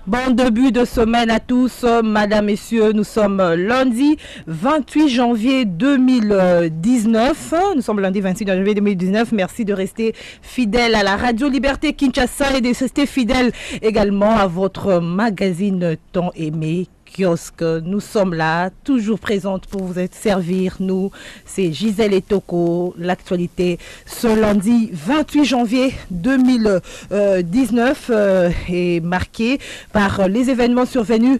Bon début de semaine à tous, madame, messieurs, nous sommes lundi 28 janvier 2019. Nous sommes lundi 26 janvier 2019. Merci de rester fidèle à la Radio Liberté Kinshasa et de rester fidèle également à votre magazine tant aimé. Kiosque. Nous sommes là, toujours présentes pour vous servir. Nous, c'est Gisèle Etoko. L'actualité ce lundi 28 janvier 2019 est marquée par les événements survenus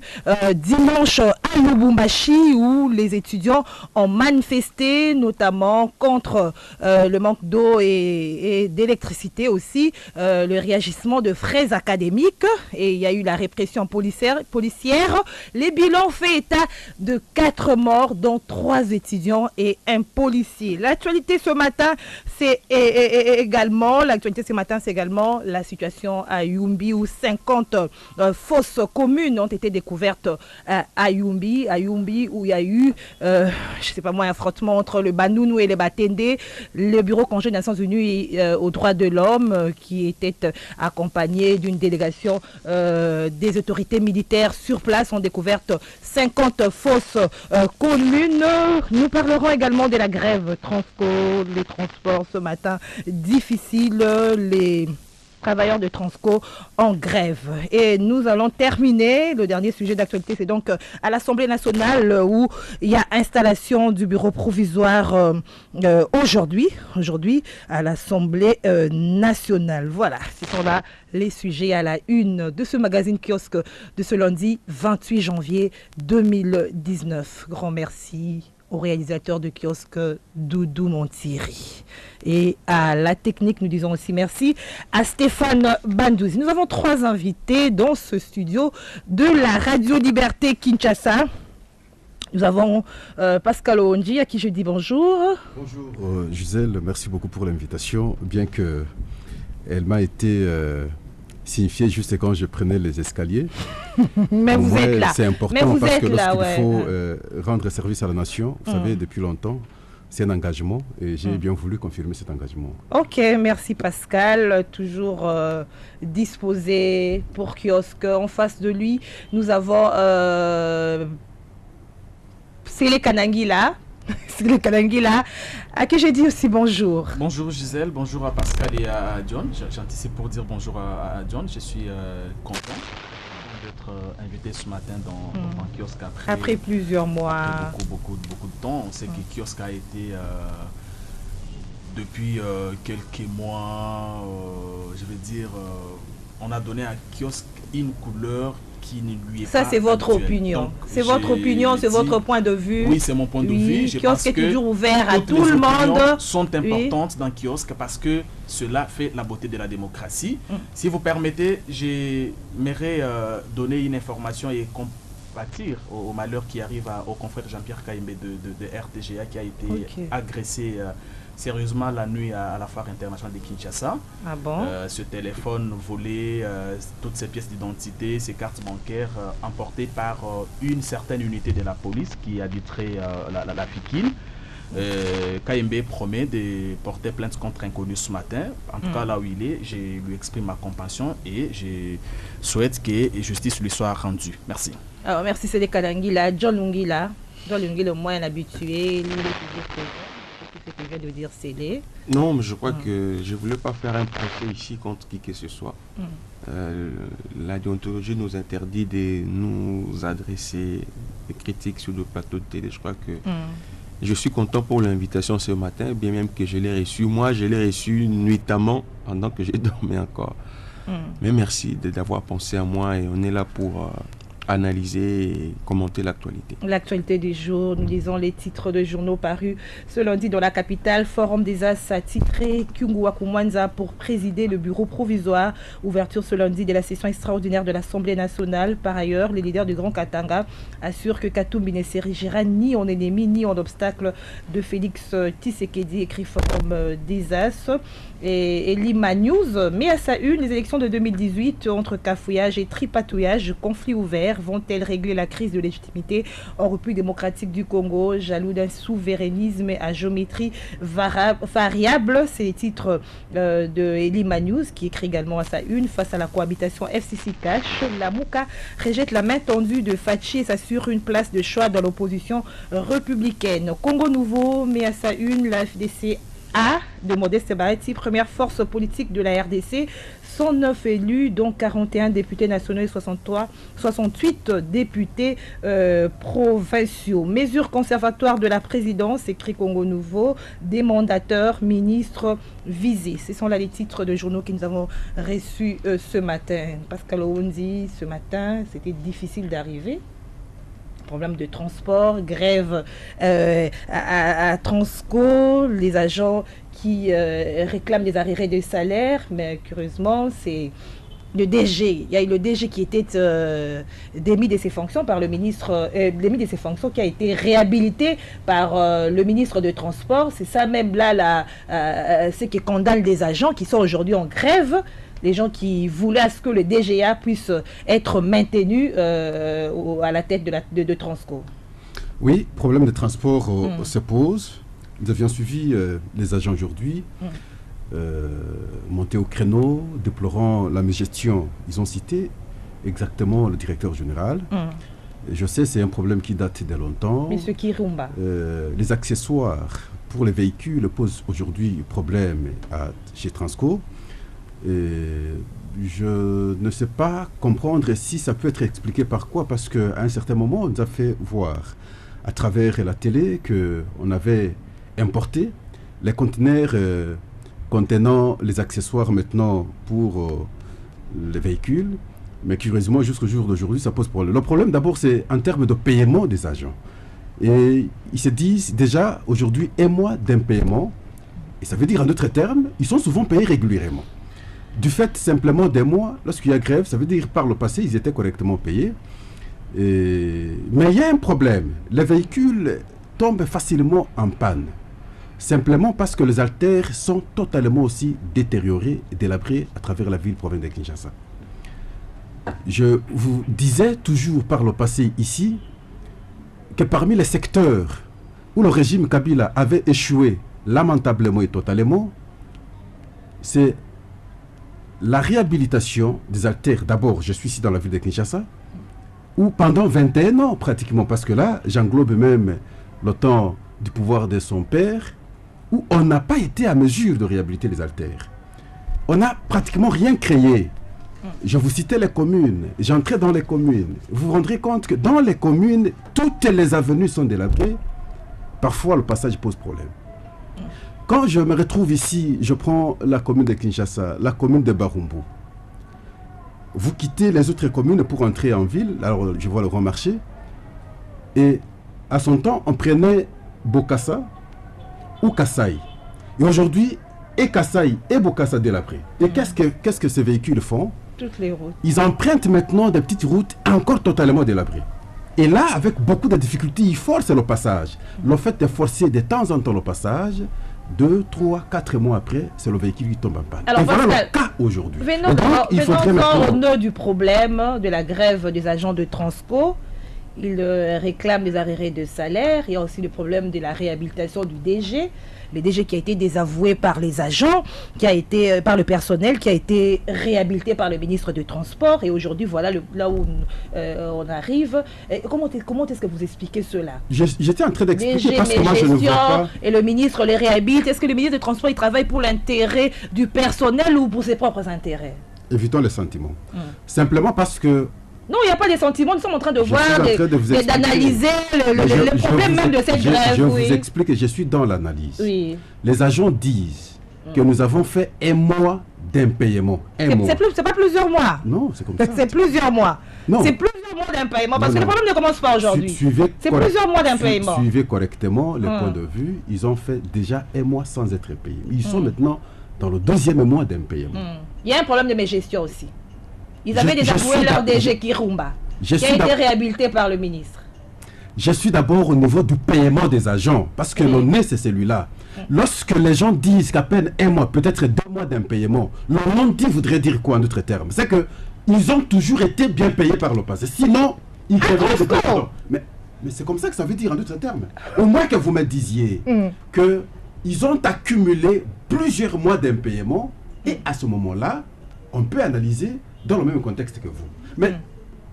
dimanche à Lubumbashi où les étudiants ont manifesté, notamment contre le manque d'eau et d'électricité aussi, le réagissement de frais académiques et il y a eu la répression policière. Les bilans fait état de 4 morts, dont 3 étudiants et un policier. L'actualité ce matin, c'est également la situation à Yumbi où 50 fosses communes ont été découvertes à Yumbi où il y a eu, un affrontement entre le Banounou et le Batende. Le Bureau conjoint des Nations Unies aux droits de l'homme qui était accompagné d'une délégation des autorités militaires sur place ont découvert 50 fosses communes. Nous parlerons également de la grève les transports ce matin difficiles, les travailleurs de Transco en grève. Et nous allons terminer. Le dernier sujet d'actualité, c'est donc à l'Assemblée nationale où il y a installation du bureau provisoire aujourd'hui à l'Assemblée nationale. Voilà, ce sont là les sujets à la une de ce magazine kiosque de ce lundi 28 janvier 2019. Grand merci au réalisateur de kiosque Doudou Montiri. Et à la technique, nous disons aussi merci à Stéphane Bandouzi. Nous avons 3 invités dans ce studio de la Radio Liberté Kinshasa. Nous avons Pascal Oonji, à qui je dis bonjour. Bonjour Gisèle, merci beaucoup pour l'invitation, bien que elle m'a été signifiée juste quand je prenais les escaliers. Mais vous êtes là. C'est important parce que lorsqu'il faut rendre service à la nation, vous savez, depuis longtemps, c'est un engagement et j'ai bien voulu confirmer cet engagement. Ok, merci Pascal, toujours disposé pour kiosque. En face de lui, nous avons Sélé Kanangila. À qui j'ai dit aussi bonjour. Bonjour Gisèle, bonjour à Pascal et à John. J'anticipe pour dire bonjour à John. Je suis content d'être invité ce matin dans Kiosque après plusieurs mois. Après beaucoup de temps. On sait que Kiosque a été depuis quelques mois, on a donné à Kiosque une couleur qui ne lui est pas. Ça, c'est votre opinion. C'est votre opinion, c'est votre point de vue. Oui, c'est mon point de vue. Je pense que est toujours ouvert à tout le monde. Sont importantes dans Kiosque parce que cela fait la beauté de la démocratie. Si vous permettez, j'aimerais donner une information et compatir au malheur qui arrive au confrère Jean-Pierre Kayembe de RTGA qui a été agressé sérieusement la nuit à la foire internationale de Kinshasa. Ah bon? Ce téléphone volé, toutes ces pièces d'identité, ces cartes bancaires emportées par une certaine unité de la police qui habiterait la FIKIN. Kayembe promet de porter plainte contre inconnu ce matin. En tout cas, là où il est, je lui exprime ma compassion et je souhaite que justice lui soit rendue. Merci. Alors, merci, c'est des Kalangila. John Lungila, le moins habitué, de dire scellé. Non, mais je crois que je ne voulais pas faire un procès ici contre qui que ce soit. La déontologie nous interdit de nous adresser des critiques sur le plateau de télé. Je crois que je suis content pour l'invitation ce matin, bien même que je l'ai reçue. Moi, je l'ai reçue nuitamment pendant que j'ai dormi encore. Mais merci d'avoir pensé à moi et on est là pour analyser et commenter l'actualité. L'actualité du jour, nous lisons les titres de journaux parus ce lundi dans la capitale. Forum des As a titré Kyungu Wakumwanza pour présider le bureau provisoire. Ouverture ce lundi de la session extraordinaire de l'Assemblée nationale. Par ailleurs, les leaders du Grand Katanga assurent que Katumbi ne s'érigira ni en ennemi ni en obstacle de Félix Tshisekedi, écrit Forum des As. Et Lima News met à sa une les élections de 2018 entre cafouillage et tripatouillage, conflit ouvert salaires vont-elles régler la crise de légitimité en République démocratique du Congo, jaloux d'un souverainisme à géométrie variable? C'est le titre de Elima News qui écrit également à sa une. Face à la cohabitation FCC Cash, la Mouka rejette la main tendue de Fachi et s'assure une place de choix dans l'opposition républicaine. Congo Nouveau met à sa une la FDC A de Modeste Baeti, première force politique de la RDC, 109 élus, dont 41 députés nationaux et 68 députés provinciaux. Mesures conservatoires de la présidence, écrit Congo Nouveau, des mandateurs, ministres visés. Ce sont là les titres de journaux que nous avons reçus ce matin. Pascal Oundi, ce matin, c'était difficile d'arriver. Problème de transport, grève à Transco, les agents qui réclament des arrêts de salaire, mais curieusement, c'est le DG. Il y a eu le DG qui était démis de ses fonctions par le ministre, démis de ses fonctions, qui a été réhabilité par le ministre de Transport. C'est ça même là, ce qui condamne des agents qui sont aujourd'hui en grève. Les gens qui voulaient à ce que le DGA puisse être maintenu à la tête de Transco. Oui, problème de transport se pose. Nous avions suivi les agents aujourd'hui, montés au créneau, déplorant la mégestion. Ils ont cité exactement le directeur général. Je sais, c'est un problème qui date de longtemps. Monsieur Kirumba. Les accessoires pour les véhicules posent aujourd'hui problème chez Transco. Je ne sais pas comprendre si ça peut être expliqué par quoi, parce qu'à un certain moment, on nous a fait voir à travers la télé qu'on avait importé les conteneurs contenant les accessoires maintenant pour les véhicules, mais curieusement, jusqu'au jour d'aujourd'hui, ça pose problème. Le problème d'abord, c'est en termes de paiement des agents. Et ils se disent déjà aujourd'hui un mois d'impaiement, et ça veut dire en d'autres termes, ils sont souvent payés régulièrement. Du fait simplement des mois, lorsqu'il y a grève, ça veut dire par le passé, ils étaient correctement payés. Mais il y a un problème. Les véhicules tombent facilement en panne. Simplement parce que les haltères sont totalement aussi détériorés et délabrés à travers la ville province de Kinshasa. Je vous disais toujours par le passé ici que parmi les secteurs où le régime Kabila avait échoué lamentablement et totalement, c'est la réhabilitation des haltères. D'abord, je suis ici dans la ville de Kinshasa, où pendant 21 ans pratiquement, parce que là, j'englobe même le temps du pouvoir de son père, où on n'a pas été à mesure de réhabiliter les haltères. On n'a pratiquement rien créé. Je vous citais les communes, j'entrais dans les communes. Vous vous rendrez compte que dans les communes, toutes les avenues sont délabrées. Parfois, le passage pose problème. Quand je me retrouve ici, je prends la commune de Kinshasa, la commune de Barumbu. Vous quittez les autres communes pour entrer en ville, alors je vois le grand marché. Et à son temps, on prenait Bokassa ou Kassai. Et aujourd'hui, et Kassai et Bokassa délabrés. Et qu'est-ce que ces véhicules font? Toutes les routes. Ils empruntent maintenant des petites routes encore totalement délabrées. Et là, avec beaucoup de difficultés, ils forcent le passage. Le fait de forcer de temps en temps le passage, 2, 3, 4 mois après, c'est le véhicule qui tombe en panne. Alors, et voilà le cas aujourd'hui. Venons au nœud du problème de la grève des agents de Transco. Ils réclament des arrêts de salaire. Il y a aussi le problème de la réhabilitation du DG. Le DG qui a été désavoué par les agents, qui a été par le personnel, qui a été réhabilité par le ministre de Transport. Et aujourd'hui, voilà là où on arrive. Et comment est-ce que vous expliquez cela? J'étais en train d'expliquer parce que moi je ne vois pas. Et le ministre les réhabilite. Est-ce que le ministre de Transport il travaille pour l'intérêt du personnel ou pour ses propres intérêts? Évitons les sentiments. Simplement parce que non, il n'y a pas de sentiments. Nous sommes en train de voir, d'analyser le problème même de cette grève. Je vous explique que je suis dans l'analyse. Oui. Les agents disent que nous avons fait un mois d'impayement. C'est pas plusieurs mois. Non, c'est comme ça. C'est plusieurs mois. Non. C'est plusieurs mois d'impayement. Parce que le problème ne commence pas aujourd'hui. C'est plusieurs mois d'impayement. Suivez correctement les points de vue. Ils ont fait déjà un mois sans être payés. Ils sont maintenant dans le 2e mois d'impayement. Il y a un problème de mégestion aussi. Ils avaient désavoué leur DG Kirumba, qui a été réhabilité par le ministre. Je suis d'abord au niveau du paiement des agents, parce que le nez, c'est celui-là. Lorsque les gens disent qu'à peine un mois, peut-être 2 mois d'impayement, le non-dit voudrait dire quoi en d'autres termes? C'est que ils ont toujours été bien payés par le passé. Sinon, ils crèveraient de peur. Mais c'est comme ça que ça veut dire en d'autres termes. Au moins que vous me disiez qu'ils ont accumulé plusieurs mois d'impayement et à ce moment-là, on peut analyser dans le même contexte que vous. Mais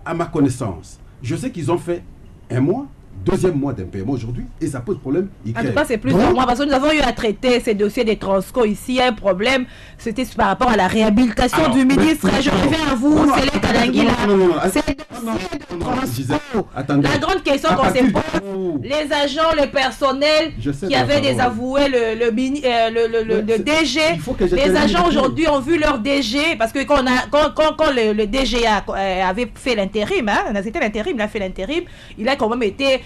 à ma connaissance, je sais qu'ils ont fait un mois, deuxième mois d'impayement aujourd'hui et ça pose problème. En tout cas, c'est plus d'un mois parce que nous avons eu à traiter ces dossiers des Transco ici. Il y a un problème, c'était par rapport à la réhabilitation du ministre. Je reviens à vous, c'est les Kanangila. C'est le dossier de Transco. La grande question qu'on se pose, les agents, le personnel qui avaient désavoué le DG, les agents aujourd'hui ont vu leur DG, parce que quand le DG avait fait l'intérim, c'était l'intérim, il a fait l'intérim, il a quand même été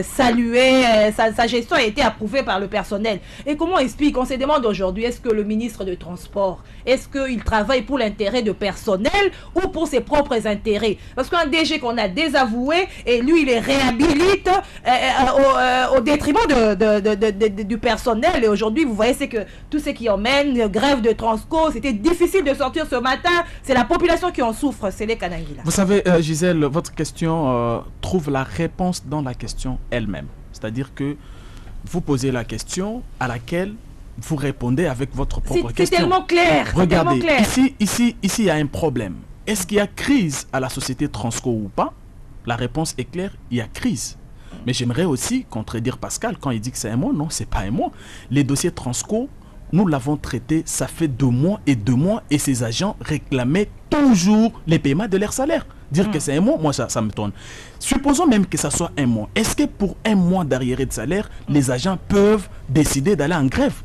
salué, sa gestion a été approuvée par le personnel. Et comment on explique? On se demande aujourd'hui, est-ce que le ministre de Transport, est-ce qu'il travaille pour l'intérêt de personnel ou pour ses propres intérêts? Parce qu'un DG qu'on a désavoué et lui il est réhabilite au détriment du personnel. Et aujourd'hui vous voyez, c'est que tout ce qui emmène grève de Transco, c'était difficile de sortir ce matin, c'est la population qui en souffre, c'est les Kanangila. Vous savez, Gisèle, votre question trouve la réponse dans la question elle-même. C'est-à-dire que vous posez la question à laquelle vous répondez avec votre propre question. C'est tellement clair. Regardez, tellement clair. Ici, il y a un problème. Est-ce qu'il y a crise à la société Transco ou pas? La réponse est claire, il y a crise. Mais j'aimerais aussi contredire Pascal quand il dit que c'est un mois. Non, c'est pas un mois. Les dossiers Transco, nous l'avons traité, ça fait 2 mois et ces agents réclamaient toujours les paiements de leur salaire. Dire que c'est un mois, moi ça me tourne. Supposons même que ça soit un mois. Est-ce que pour un mois d'arriéré de salaire, les agents peuvent décider d'aller en grève?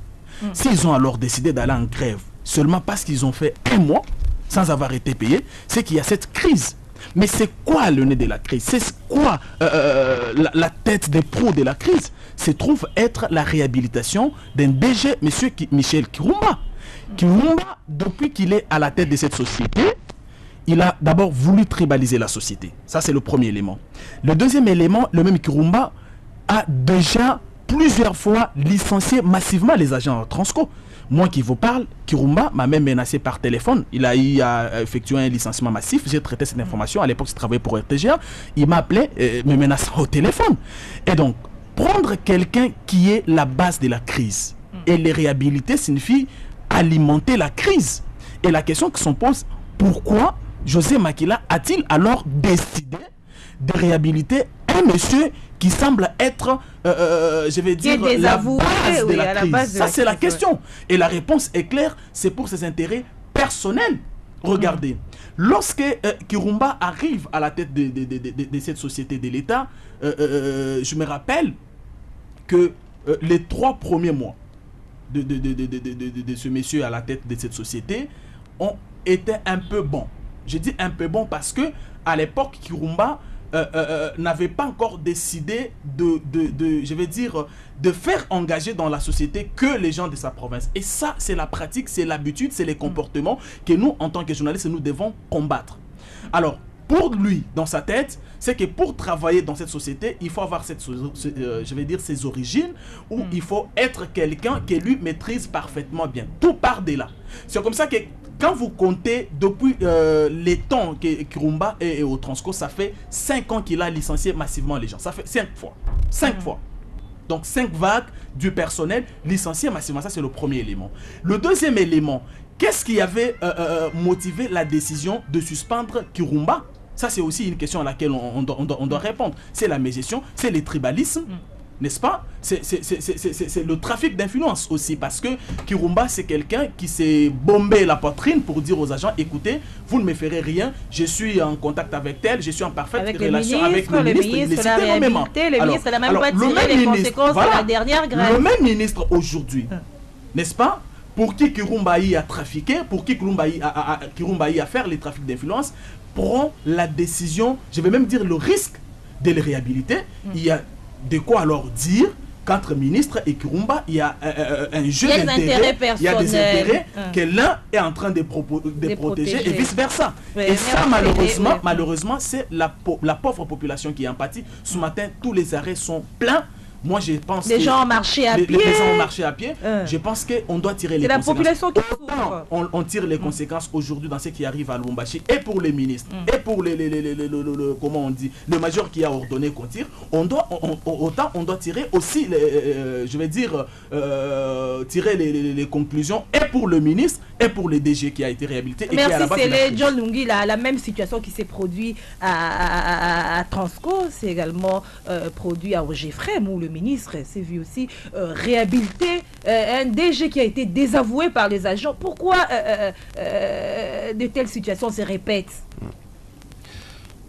S'ils ont alors décidé d'aller en grève seulement parce qu'ils ont fait un mois sans avoir été payés, c'est qu'il y a cette crise. Mais c'est quoi le nez de la crise? C'est quoi la tête des pros de la crise? Se trouve être la réhabilitation d'un DG, monsieur Michel Kirumba. Kirumba, depuis qu'il est à la tête de cette société, il a d'abord voulu tribaliser la société. Ça, c'est le premier élément. Le deuxième élément, le même Kirumba a déjà plusieurs fois licencié massivement les agents Transco. Moi qui vous parle, Kirumba m'a même menacé par téléphone. Il a eu à effectuer un licenciement massif. J'ai traité cette information. À l'époque, je travaillais pour RTGA. Il m'a appelé, me menaçant au téléphone. Et donc, prendre quelqu'un qui est la base de la crise et les réhabiliter signifie alimenter la crise. Et la question qui s'en pose, pourquoi José Makila a-t-il alors décidé de réhabiliter un monsieur qui semble être, je vais dire, la base de la crise? Ça, c'est la question. Et la réponse est claire, c'est pour ses intérêts personnels. Regardez, lorsque Kirumba arrive à la tête de cette société de l'État, je me rappelle que les 3 premiers mois de ce monsieur à la tête de cette société ont été un peu bons. Je dis un peu bons parce que à l'époque, Kirumba n'avait pas encore décidé je vais dire, de faire engager dans la société que les gens de sa province. Et ça, c'est la pratique, c'est l'habitude, c'est les comportements que nous, en tant que journalistes, nous devons combattre. Alors, pour lui, dans sa tête, c'est que pour travailler dans cette société, il faut avoir je vais dire, ses origines, où il faut être quelqu'un qui lui maîtrise parfaitement bien. Tout part de là. C'est comme ça que quand vous comptez depuis les temps que Kirumba est au Transco, ça fait 5 ans qu'il a licencié massivement les gens. Ça fait 5 fois. 5 fois. Donc 5 vagues du personnel licencié massivement. Ça, c'est le premier élément. Le deuxième élément, qu'est-ce qui avait motivé la décision de suspendre Kirumba? Ça, c'est aussi une question à laquelle on doit répondre. C'est la mégestion, c'est le tribalisme, n'est-ce pas? C'est le trafic d'influence aussi, parce que Kirumba, c'est quelqu'un qui s'est bombé la poitrine pour dire aux agents, écoutez, vous ne me ferez rien, je suis en contact avec tel, je suis en parfaite relation avec le ministre. Le ministre n'a même pas tiré les conséquences de la dernière grève. Le même ministre aujourd'hui, n'est-ce pas? Pour qui Kirumbaï a trafiqué, pour qui Kirumbaï a fait les trafics d'influence, prend la décision, je vais même dire le risque de les réhabiliter. Il y a de quoi alors dire qu'entre ministre et Kirumba, il y a un jeu d'intérêts, il y a des intérêts que l'un est en train de protéger et vice-versa. Et ça, malheureusement, c'est la pauvre population qui en pâtit. Ce matin, tous les arrêts sont pleins Moi, je pense les gens ont marché à pied. Les gens ont marché à pied. Je pense qu'on doit tirer les conséquences. C'est la population qui souffre. On tire les conséquences aujourd'hui dans ce qui arrive à Lubumbashi et pour les ministres et pour comment on dit, le major qui a ordonné qu'on tire. Autant on doit tirer aussi, je vais dire, tirer les conclusions et pour le ministre et pour le DG qui a été réhabilité. Et merci, qui est à la base c'est John Lungi, la même situation qui s'est produite à Transco, c'est également produit à Ogefrem où le ministre s'est vu aussi réhabiliter un DG qui a été désavoué par les agents. Pourquoi de telles situations se répètent?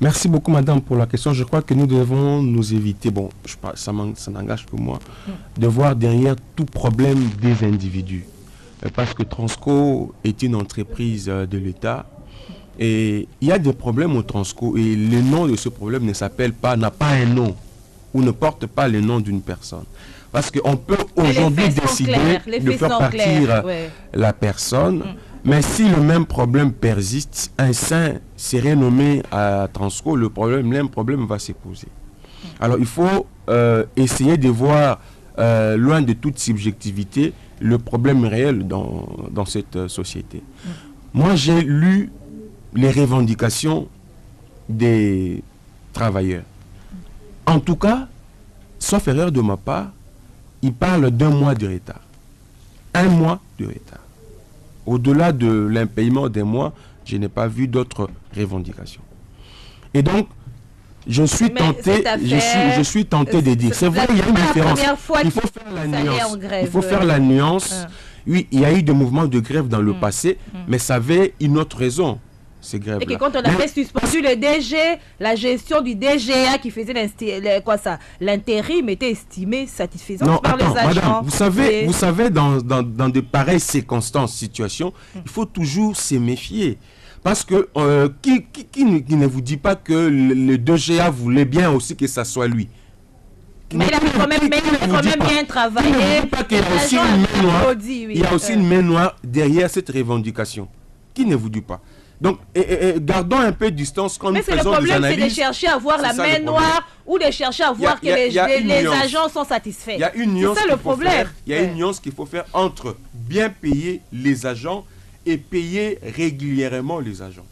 Merci beaucoup, madame, pour la question. Je crois que nous devons nous éviter, bon, ça n'engage que moi, de voir derrière tout problème des individus. Parce que Transco est une entreprise de l'État et il y a des problèmes au Transco et le nom de ce problème n'a pas un nom ou ne porte pas le nom d'une personne. Parce qu'on peut aujourd'hui décider de faire partir la personne, mais si le même problème persiste, un saint serait nommé à Transco, le même problème va se poser. Alors il faut essayer de voir, loin de toute subjectivité, le problème réel dans cette société. Moi, j'ai lu les revendications des travailleurs. En tout cas, sauf erreur de ma part, il parle d'1 mois de retard. 1 mois de retard. Au-delà de l'impayement des mois, je n'ai pas vu d'autres revendications. Et donc, je suis tenté de dire, c'est vrai, il y a une différence. Il faut faire la nuance. Il faut faire la nuance. Oui, il y a eu des mouvements de grève dans le passé, mais ça avait une autre raison, ces grèves-là. Et que quand on avait suspendu le DG, la gestion du DGA qui faisait l'intérim était estimée satisfaisante par les agents. Madame, vous savez, dans de pareilles circonstances, situations, il faut toujours se méfier. Parce que qui ne vous dit pas que le DGA voulait bien aussi que ça soit lui? Mais il a quand même bien travaillé. Il y a aussi une main noire derrière cette revendication. Qui ne vous dit pas? Donc, gardons un peu de distance quand nous faisons des analyses. Mais le problème, c'est de chercher à voir la main noire ou de chercher à voir que les agents sont satisfaits. Il y a une nuance c'est ça le problème. Il y a une nuance qu'il faut faire entre bien payer les agents et payer régulièrement les agents.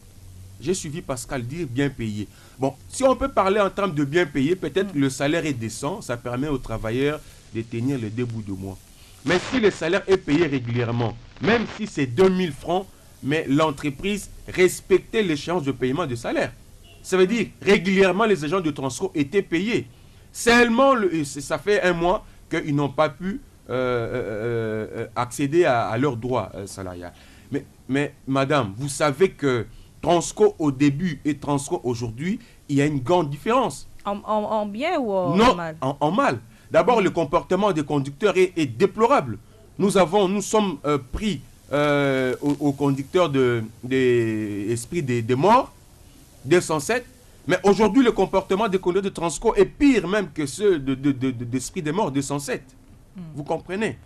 J'ai suivi Pascal dire bien payé. Bon, si on peut parler en termes de bien payé, peut-être le salaire est décent, ça permet aux travailleurs de tenir le début de mois. Mais si le salaire est payé régulièrement, même si c'est 2000 francs, mais l'entreprise respectait l'échéance de paiement de salaire. Ça veut dire régulièrement les agents de Transco étaient payés. Seulement, ça fait 1 mois qu'ils n'ont pas pu accéder à leurs droits salariales. Mais madame, vous savez que Transco au début et Transco aujourd'hui, il y a une grande différence. En bien ou en mal? En mal. D'abord, le comportement des conducteurs est déplorable. Nous sommes pris aux conducteurs d'esprit des morts, 207. Mais aujourd'hui, le comportement des conducteurs de Transco est pire même que ceux d'esprit des morts, 207. Vous comprenez?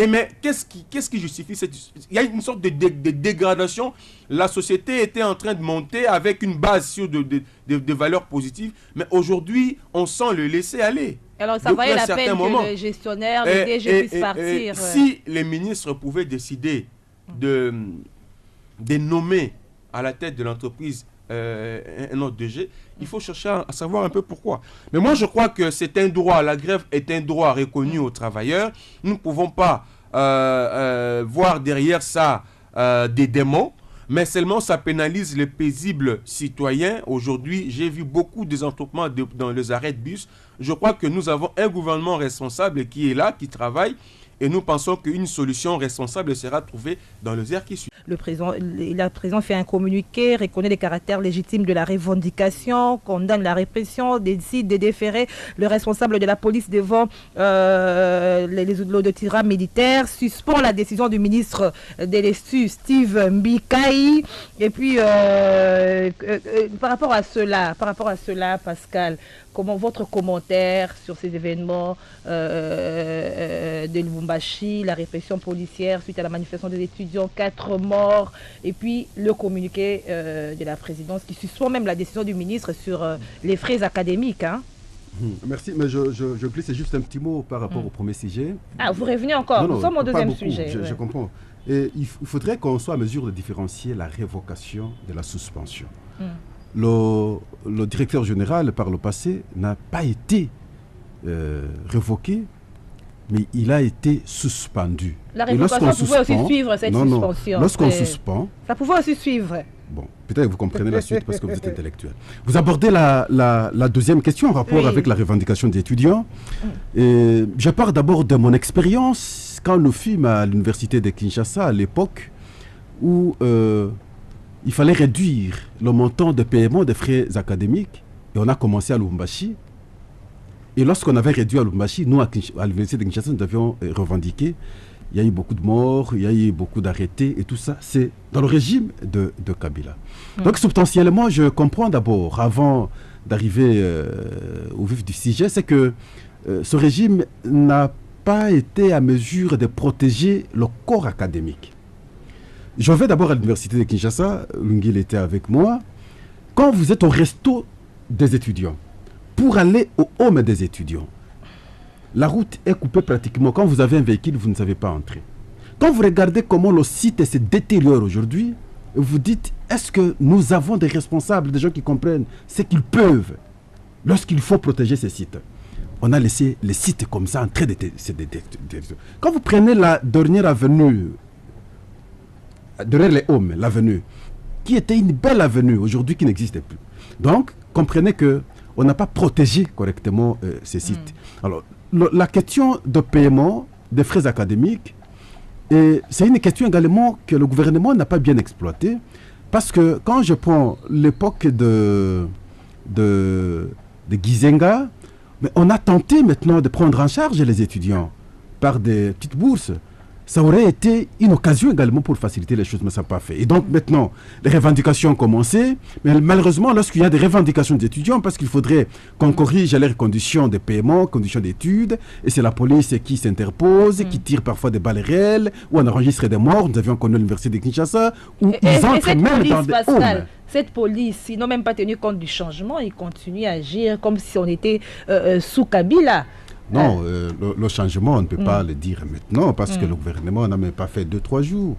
Mais qu'est-ce qui justifie cette... Il y a une sorte de dégradation. La société était en train de monter avec une base sur de valeurs positives. Mais aujourd'hui, on sent le laisser aller. Alors ça valait la peine que le gestionnaire, le DG puisse partir. Si les ministres pouvaient décider de nommer à la tête de l'entreprise un autre DG, il faut chercher à savoir un peu pourquoi. Mais moi, je crois que c'est un droit, la grève est un droit reconnu aux travailleurs. Nous ne pouvons pas voir derrière ça des démons, mais seulement ça pénalise les paisibles citoyens. Aujourd'hui, j'ai vu beaucoup des attroupements dans les arrêts de bus. Je crois que nous avons un gouvernement responsable qui est là, qui travaille. Et nous pensons qu'une solution responsable sera trouvée dans les heures qui suivent. Le président fait un communiqué, reconnaît les caractères légitimes de la revendication, condamne la répression, décide de déférer le responsable de la police devant l'auditorat militaire, suspend la décision du ministre de l'ESTU, Steve Mbikai. Et puis, par rapport à cela, Pascal, comment votre commentaire sur ces événements de Lubumbashi, la répression policière suite à la manifestation des étudiants, 4 morts, et puis le communiqué de la présidence qui suspend même la décision du ministre sur les frais académiques, hein? Merci, mais je glisse juste un petit mot par rapport au premier sujet. Ah, vous revenez encore, nous sommes au deuxième sujet. Je comprends. Et il faudrait qu'on soit à mesure de différencier la révocation de la suspension. Le directeur général, par le passé, n'a pas été révoqué, mais il a été suspendu. La révocation pouvait aussi suivre cette suspension. Lorsqu'on suspend... Ça pouvait aussi suivre. Bon, peut-être que vous comprenez la suite parce que vous êtes intellectuel. Vous abordez la deuxième question en rapport avec la revendication des étudiants. Et je pars d'abord de mon expérience quand nous fûmes à l'université de Kinshasa à l'époque où il fallait réduire le montant de paiement des frais académiques. Et on a commencé à Lubumbashi. Et lorsqu'on avait réduit à Lubumbashi, nous à l'université de Kinshasa, nous avions revendiqué. Il y a eu beaucoup de morts, il y a eu beaucoup d'arrêtés et tout ça, c'est dans le régime de Kabila. Donc substantiellement, je comprends d'abord, avant d'arriver au vif du sujet, c'est que ce régime n'a pas été à mesure de protéger le corps académique. Je vais d'abord à l'université de Kinshasa, Lungil était avec moi. Quand vous êtes au resto des étudiants, pour aller au home des étudiants, la route est coupée pratiquement. Quand vous avez un véhicule, vous ne savez pas entrer. Quand vous regardez comment le site se détériore aujourd'hui, vous dites, est-ce que nous avons des responsables, des gens qui comprennent ce qu'ils peuvent lorsqu'il faut protéger ces sites? On a laissé les sites comme ça en train de se détériorer. Quand vous prenez la dernière avenue, derrière les Homes, l'avenue, qui était une belle avenue, aujourd'hui qui n'existe plus. Donc, comprenez qu'on n'a pas protégé correctement ces sites. Alors, la question de paiement des frais académiques, c'est une question également que le gouvernement n'a pas bien exploitée, parce que quand je prends l'époque de Gizenga, mais on a tenté maintenant de prendre en charge les étudiants par des petites bourses. Ça aurait été une occasion également pour faciliter les choses, mais ça n'a pas fait. Et donc maintenant, les revendications ont commencé, mais malheureusement, lorsqu'il y a des revendications des étudiants, parce qu'il faudrait qu'on corrige leurs conditions de paiement, conditions d'études, et c'est la police qui s'interpose, qui tire parfois des balles réelles, ou on enregistre des morts. Nous avions connu l'université de Kinshasa, où ils entrent même dans des homes. Cette police, ils n'ont même pas tenu compte du changement, ils continuent à agir comme si on était sous Kabila. Non, le changement, on ne peut pas le dire maintenant parce que le gouvernement n'a même pas fait 2-3 jours.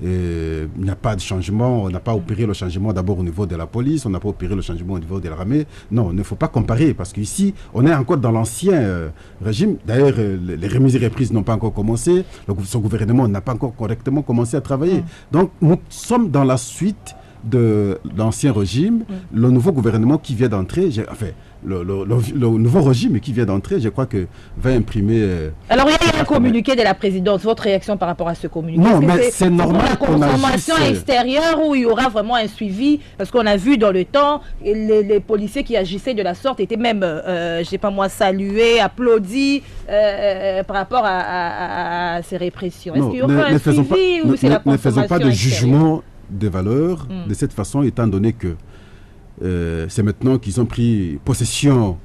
Il n'y a pas de changement, on n'a pas opéré le changement d'abord au niveau de la police, on n'a pas opéré le changement au niveau de l'armée. Non, il ne faut pas comparer parce qu'ici, on est encore dans l'ancien régime. D'ailleurs, les remises et reprises n'ont pas encore commencé, son gouvernement n'a pas encore correctement commencé à travailler. Donc, nous sommes dans la suite de l'ancien régime. Le nouveau gouvernement qui vient d'entrer, le nouveau régime qui vient d'entrer, je crois que va imprimer... Alors, il y a un communiqué de la présidente. Votre réaction par rapport à ce communiqué? Non, mais c'est normal qu'on agisse... consommation extérieure où il y aura vraiment un suivi, parce qu'on a vu dans le temps, les policiers qui agissaient de la sorte étaient même, je ne sais pas moi, salués, applaudis par rapport à ces répressions. Est-ce qu'il y aura un suivi ou c'est la consommation extérieure? Ne faisons pas de jugement des valeurs de cette façon, étant donné que c'est maintenant qu'ils ont pris possession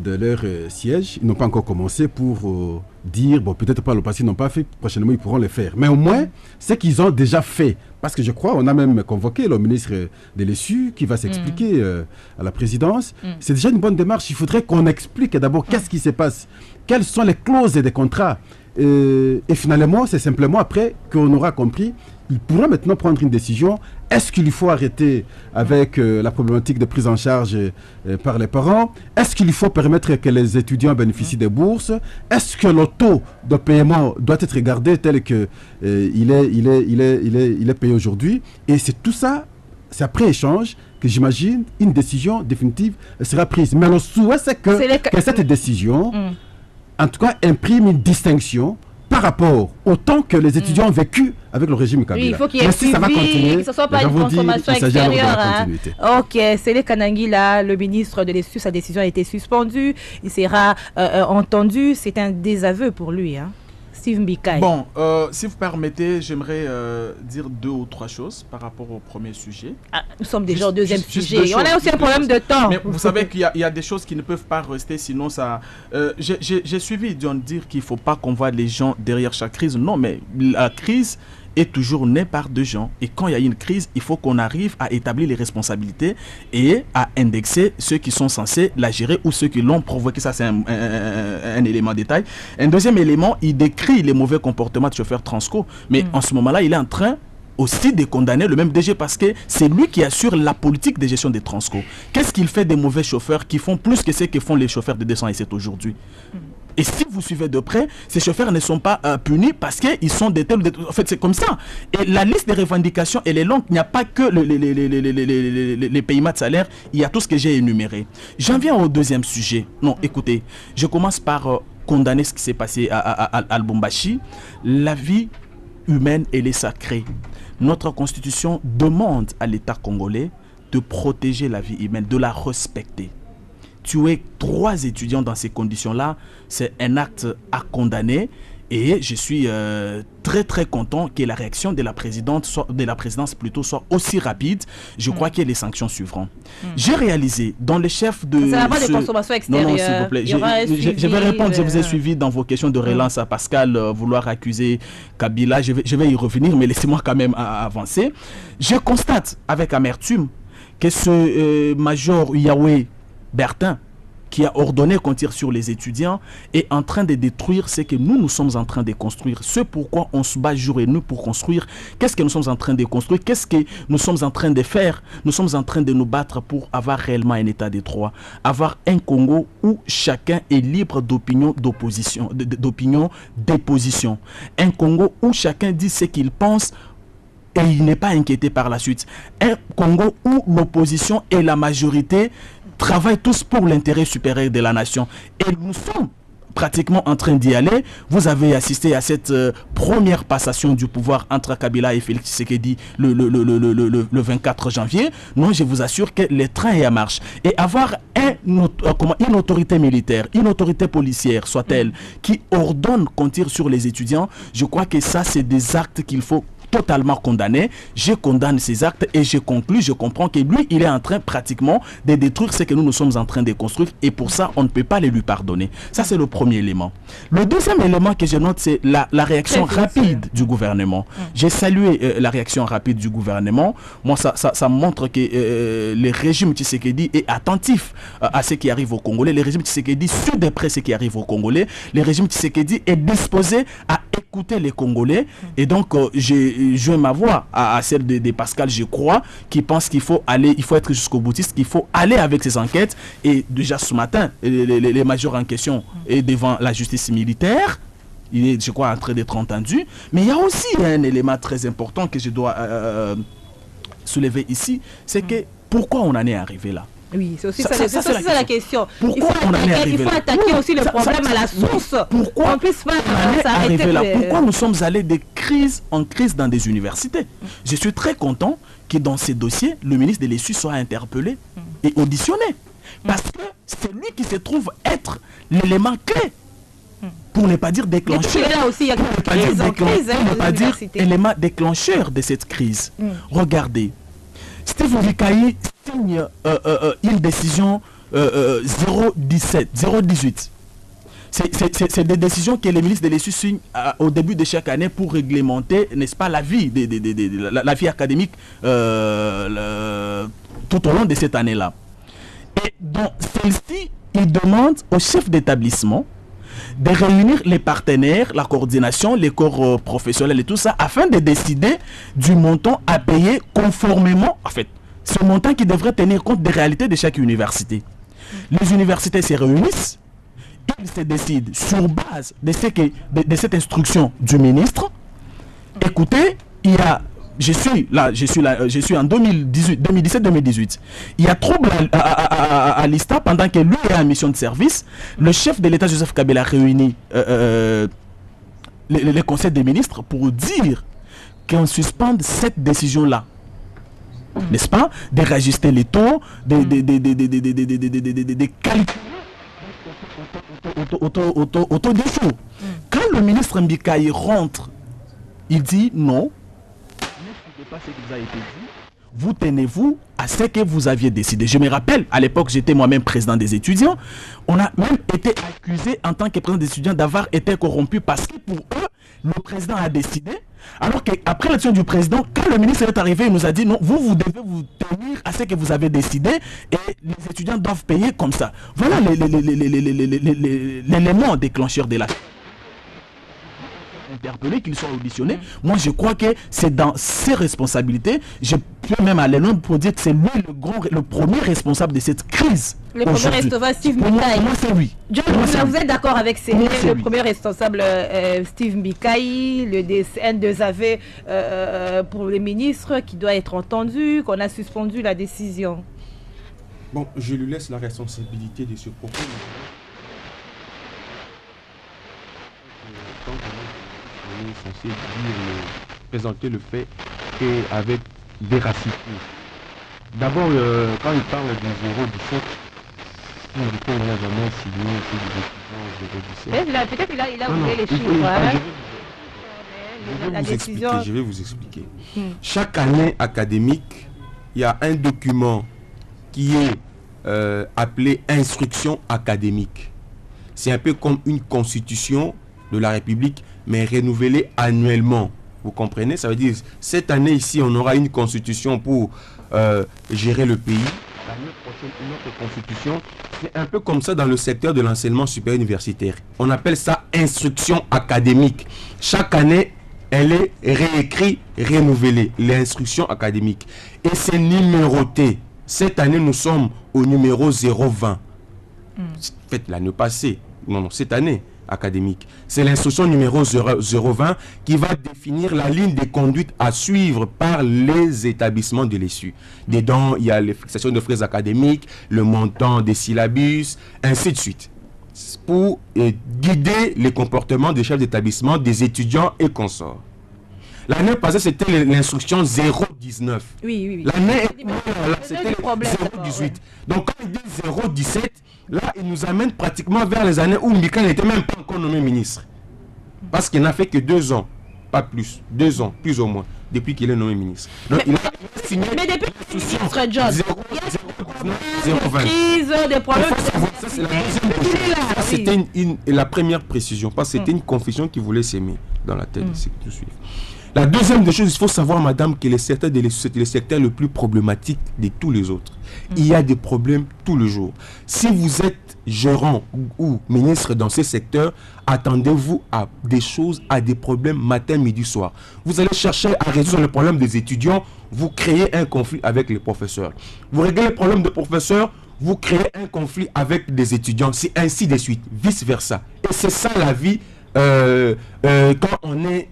de leur siège. Ils n'ont pas encore commencé pour dire, bon, peut-être pas le passé, ils n'ont pas fait, prochainement ils pourront le faire. Mais au moins, c'est qu'ils ont déjà fait. Parce que je crois, on a même convoqué le ministre de l'ESU qui va s'expliquer à la présidence. C'est déjà une bonne démarche. Il faudrait qu'on explique d'abord qu'est-ce qui se passe, quelles sont les clauses des contrats. Et finalement, c'est simplement après qu'on aura compris, il pourra maintenant prendre une décision. Est-ce qu'il faut arrêter avec la problématique de prise en charge par les parents? Est-ce qu'il faut permettre que les étudiants bénéficient des bourses? Est-ce que le taux de paiement doit être gardé tel qu'il est payé aujourd'hui? Et c'est tout ça, c'est après échange que j'imagine une décision définitive sera prise. Mais le souhait, c'est que cette décision, en tout cas, imprime une distinction par rapport au temps que les étudiants ont vécu avec le régime Kabila. Oui, il faut qu'il y ait un suivi, que ce ne soit pas une consommation extérieure. Ok, Sélé Kanangui, là, le ministre de l'ESU, sa décision a été suspendue. Il sera entendu. C'est un désaveu pour lui. Steve Mbikaï. Bon, si vous permettez, j'aimerais dire 2 ou 3 choses par rapport au premier sujet. Nous sommes déjà au deuxième sujet. On a aussi un problème de temps. Mais vous savez qu'il y a des choses qui ne peuvent pas rester, sinon ça... J'ai suivi Dion dire qu'il ne faut pas qu'on voit les gens derrière chaque crise. Non, mais la crise est toujours né par 2 gens. Et quand il y a une crise, il faut qu'on arrive à établir les responsabilités et à indexer ceux qui sont censés la gérer ou ceux qui l'ont provoqué. Ça, c'est un élément détail. Un deuxième élément, il décrit les mauvais comportements de chauffeurs Transco. Mais en ce moment-là, il est en train aussi de condamner le même DG parce que c'est lui qui assure la politique de gestion des Transco. Qu'est-ce qu'il fait des mauvais chauffeurs qui font plus que ce que font les chauffeurs de 207 aujourd'hui? Et si vous suivez de près, ces chauffeurs ne sont pas punis parce qu'ils sont des tels ou des... En fait, c'est comme ça. Et la liste des revendications, elle est longue. Il n'y a pas que les paiements de salaire. Il y a tout ce que j'ai énuméré. J'en viens au deuxième sujet. Non, écoutez, je commence par condamner ce qui s'est passé à Lubumbashi. La vie humaine, elle est sacrée. Notre constitution demande à l'État congolais de protéger la vie humaine, de la respecter. Tuer 3 étudiants dans ces conditions-là, c'est un acte à condamner. Et je suis très très content que la réaction de la présidence plutôt soit aussi rapide. Je crois que les sanctions suivront. J'ai réalisé dans les chefs de... Ça va pas de consommation extérieure. Non, s'il vous plaît. Je vais répondre. Je vous ai suivi dans vos questions de relance à Pascal, vouloir accuser Kabila. Je vais y revenir, mais laissez-moi quand même avancer. Je constate avec amertume que ce major Yahweh Bertin, qui a ordonné qu'on tire sur les étudiants, est en train de détruire ce que nous sommes en train de construire. Ce pourquoi on se bat jour et nuit pour construire. Qu'est-ce que nous sommes en train de construire? Qu'est-ce que nous sommes en train de faire? Nous sommes en train de nous battre pour avoir réellement un état de droit. Avoir un Congo où chacun est libre d'opinion, d'opposition, d'opinion, déposition. Un Congo où chacun dit ce qu'il pense et il n'est pas inquiété par la suite. Un Congo où l'opposition et la majorité travaillent tous pour l'intérêt supérieur de la nation. Et nous sommes pratiquement en train d'y aller. Vous avez assisté à cette première passation du pouvoir entre Kabila et Félix Tshisekedi le 24 janvier. Non, je vous assure que le train est en marche. Et avoir une autorité militaire, une autorité policière, soit-elle, qui ordonne qu'on tire sur les étudiants, je crois que ça, c'est des actes qu'il faut totalement condamné. Je condamne ces actes et je conclus, je comprends que lui, il est en train pratiquement de détruire ce que nous sommes en train de construire et pour ça, on ne peut pas les lui pardonner. Ça, c'est le premier élément. Le deuxième élément que je note, c'est la réaction rapide du gouvernement. J'ai salué la réaction rapide du gouvernement. Moi, ça montre que le régime Tshisekedi est attentif à ce qui arrive aux Congolais. Le régime Tshisekedi suit de près ce qui arrive aux Congolais. Le régime Tshisekedi est disposé à écouter les Congolais et donc j'ai joint ma voix à celle de Pascal, je crois, qui pense qu'il faut aller, il faut être jusqu'au boutiste, qu'il faut aller avec ces enquêtes. Et déjà ce matin, les majors en question est devant la justice militaire. Il est, je crois, en train d'être entendu. Mais il y a aussi un élément très important que je dois soulever ici, c'est que pourquoi on en est arrivé là? Oui, c'est aussi ça la question. Pourquoi on en est arrivé là? Il faut attaquer aussi le problème à la source. Pourquoi on est arrivé là? Pourquoi nous sommes allés de crise en crise dans des universités? Je suis très content que dans ces dossiers, le ministre de l'ESU soit interpellé et auditionné. Parce que c'est lui qui se trouve être l'élément clé. Pour ne pas dire déclencheur. Là aussi, il y a ne pas dire élément déclencheur de cette crise. Regardez. Steve Vikayi signe une décision 018. C'est des décisions que les ministres de l'ESU signent au début de chaque année pour réglementer, n'est-ce pas, la vie, la vie académique tout au long de cette année-là. Et dans celle-ci, il demande au chef d'établissement de réunir les partenaires, la coordination, les corps professionnels et tout ça, afin de décider du montant à payer conformément, en fait, ce montant qui devrait tenir compte des réalités de chaque université. Les universités se réunissent, ils se décident sur base de cette instruction du ministre. Écoutez, il y a... Je suis en 2017-2018. Il y a trouble à l'ISTA pendant que lui est en mission de service. Le chef de l'État, Joseph Kabila, réunit le conseil des ministres pour dire qu'on suspende cette décision-là. N'est-ce pas? De réajuster les taux, de calculer autodéfaut. Quand le ministre Mbikayi rentre, il dit non. Pas ce qui vous a été dit, vous tenez-vous à ce que vous aviez décidé. Je me rappelle, à l'époque, j'étais moi-même président des étudiants. On a même été accusé en tant que président des étudiants d'avoir été corrompu parce que pour eux, le président a décidé Alors qu'après l'action du président, quand le ministre est arrivé, il nous a dit non, vous devez vous tenir à ce que vous avez décidé et les étudiants doivent payer comme ça. Voilà l'élément déclencheur de la interpellés, qu'ils soient auditionnés. Moi, je crois que c'est dans ses responsabilités. Je peux même aller loin pour dire que c'est lui le premier responsable de cette crise. Le premier responsable, Steve Mikaï. Moi, c'est lui. Vous êtes d'accord avec le premier responsable, Steve Mikaï, le DCN2AV pour les ministres qui doit être entendu, qu'on a suspendu la décision? Bon, je lui laisse la responsabilité de ce propos. On est censé présenter le fait qu'avec véracité. D'abord, quand il parle du 017, on n'a jamais signé ces étudiants 017. Peut-être qu'il a oublié les chiffres. Je vais vous expliquer. Chaque année académique, il y a un document qui est appelé instruction académique. C'est un peu comme une constitution de la République, mais renouvelée annuellement. Vous comprenez? Ça veut dire, cette année ici, on aura une constitution pour gérer le pays. L'année prochaine, une autre constitution. C'est un peu comme ça dans le secteur de l'enseignement supérieur universitaire. On appelle ça instruction académique. Chaque année, elle est réécrite, renouvelée, l'instruction académique. Et c'est numéroté. Cette année, nous sommes au numéro 020. Faites l'année passée. Non, cette année académique. C'est l'instruction numéro 020 qui va définir la ligne de conduite à suivre par les établissements de l'ESU. Dedans, il y a les fixations de frais académiques, le montant des syllabus, ainsi de suite. Pour guider les comportements des chefs d'établissement, des étudiants et consorts. L'année passée, c'était l'instruction 019. Oui. L'année c'était 018. Donc, quand il dit 017, là, il nous amène pratiquement vers les années où Mikaï n'était même pas encore nommé ministre. Parce qu'il n'a fait que 2 ans, pas plus. 2 ans, plus ou moins, depuis qu'il est nommé ministre. Donc, il a signé l'instruction 019, 020. Des problèmes. Ça, c'est la deuxième chose. C'était la première précision, parce que c'était une confusion qui voulait s'aimer dans la tête de ceux qui nous suivent. La deuxième des choses, il faut savoir, madame, que le secteur le plus problématique de tous les autres. Il y a des problèmes tous les jours. Si vous êtes gérant ou ministre dans ce secteur, attendez-vous à des choses, à des problèmes matin, midi, soir. Vous allez chercher à résoudre le problème des étudiants, vous créez un conflit avec les professeurs. Vous réglez le problème des professeurs, vous créez un conflit avec des étudiants. C'est ainsi de suite, vice-versa. Et c'est ça la vie. Quand on est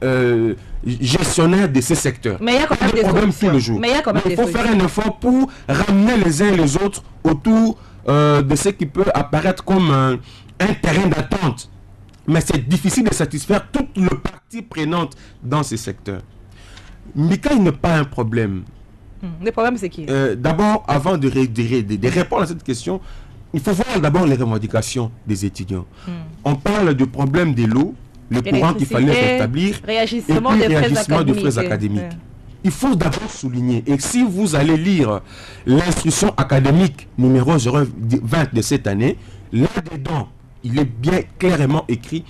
gestionnaire de ces secteurs. Mais il y a quand même des problèmes tous les jours. Il faut faire un effort pour ramener les uns et les autres autour de ce qui peut apparaître comme un terrain d'attente. Mais c'est difficile de satisfaire toutes les parties prenantes dans ces secteurs. Mikaï n'est pas un problème. Le problème, c'est qui? D'abord, avant de répondre à cette question, il faut voir d'abord les revendications des étudiants. On parle du problème de l'eau, le courant qu'il fallait rétablir, réagissement et puis réagissement des frais académiques. Il faut d'abord souligner, et si vous allez lire l'instruction académique numéro 020 de cette année, là-dedans, il est bien clairement écrit,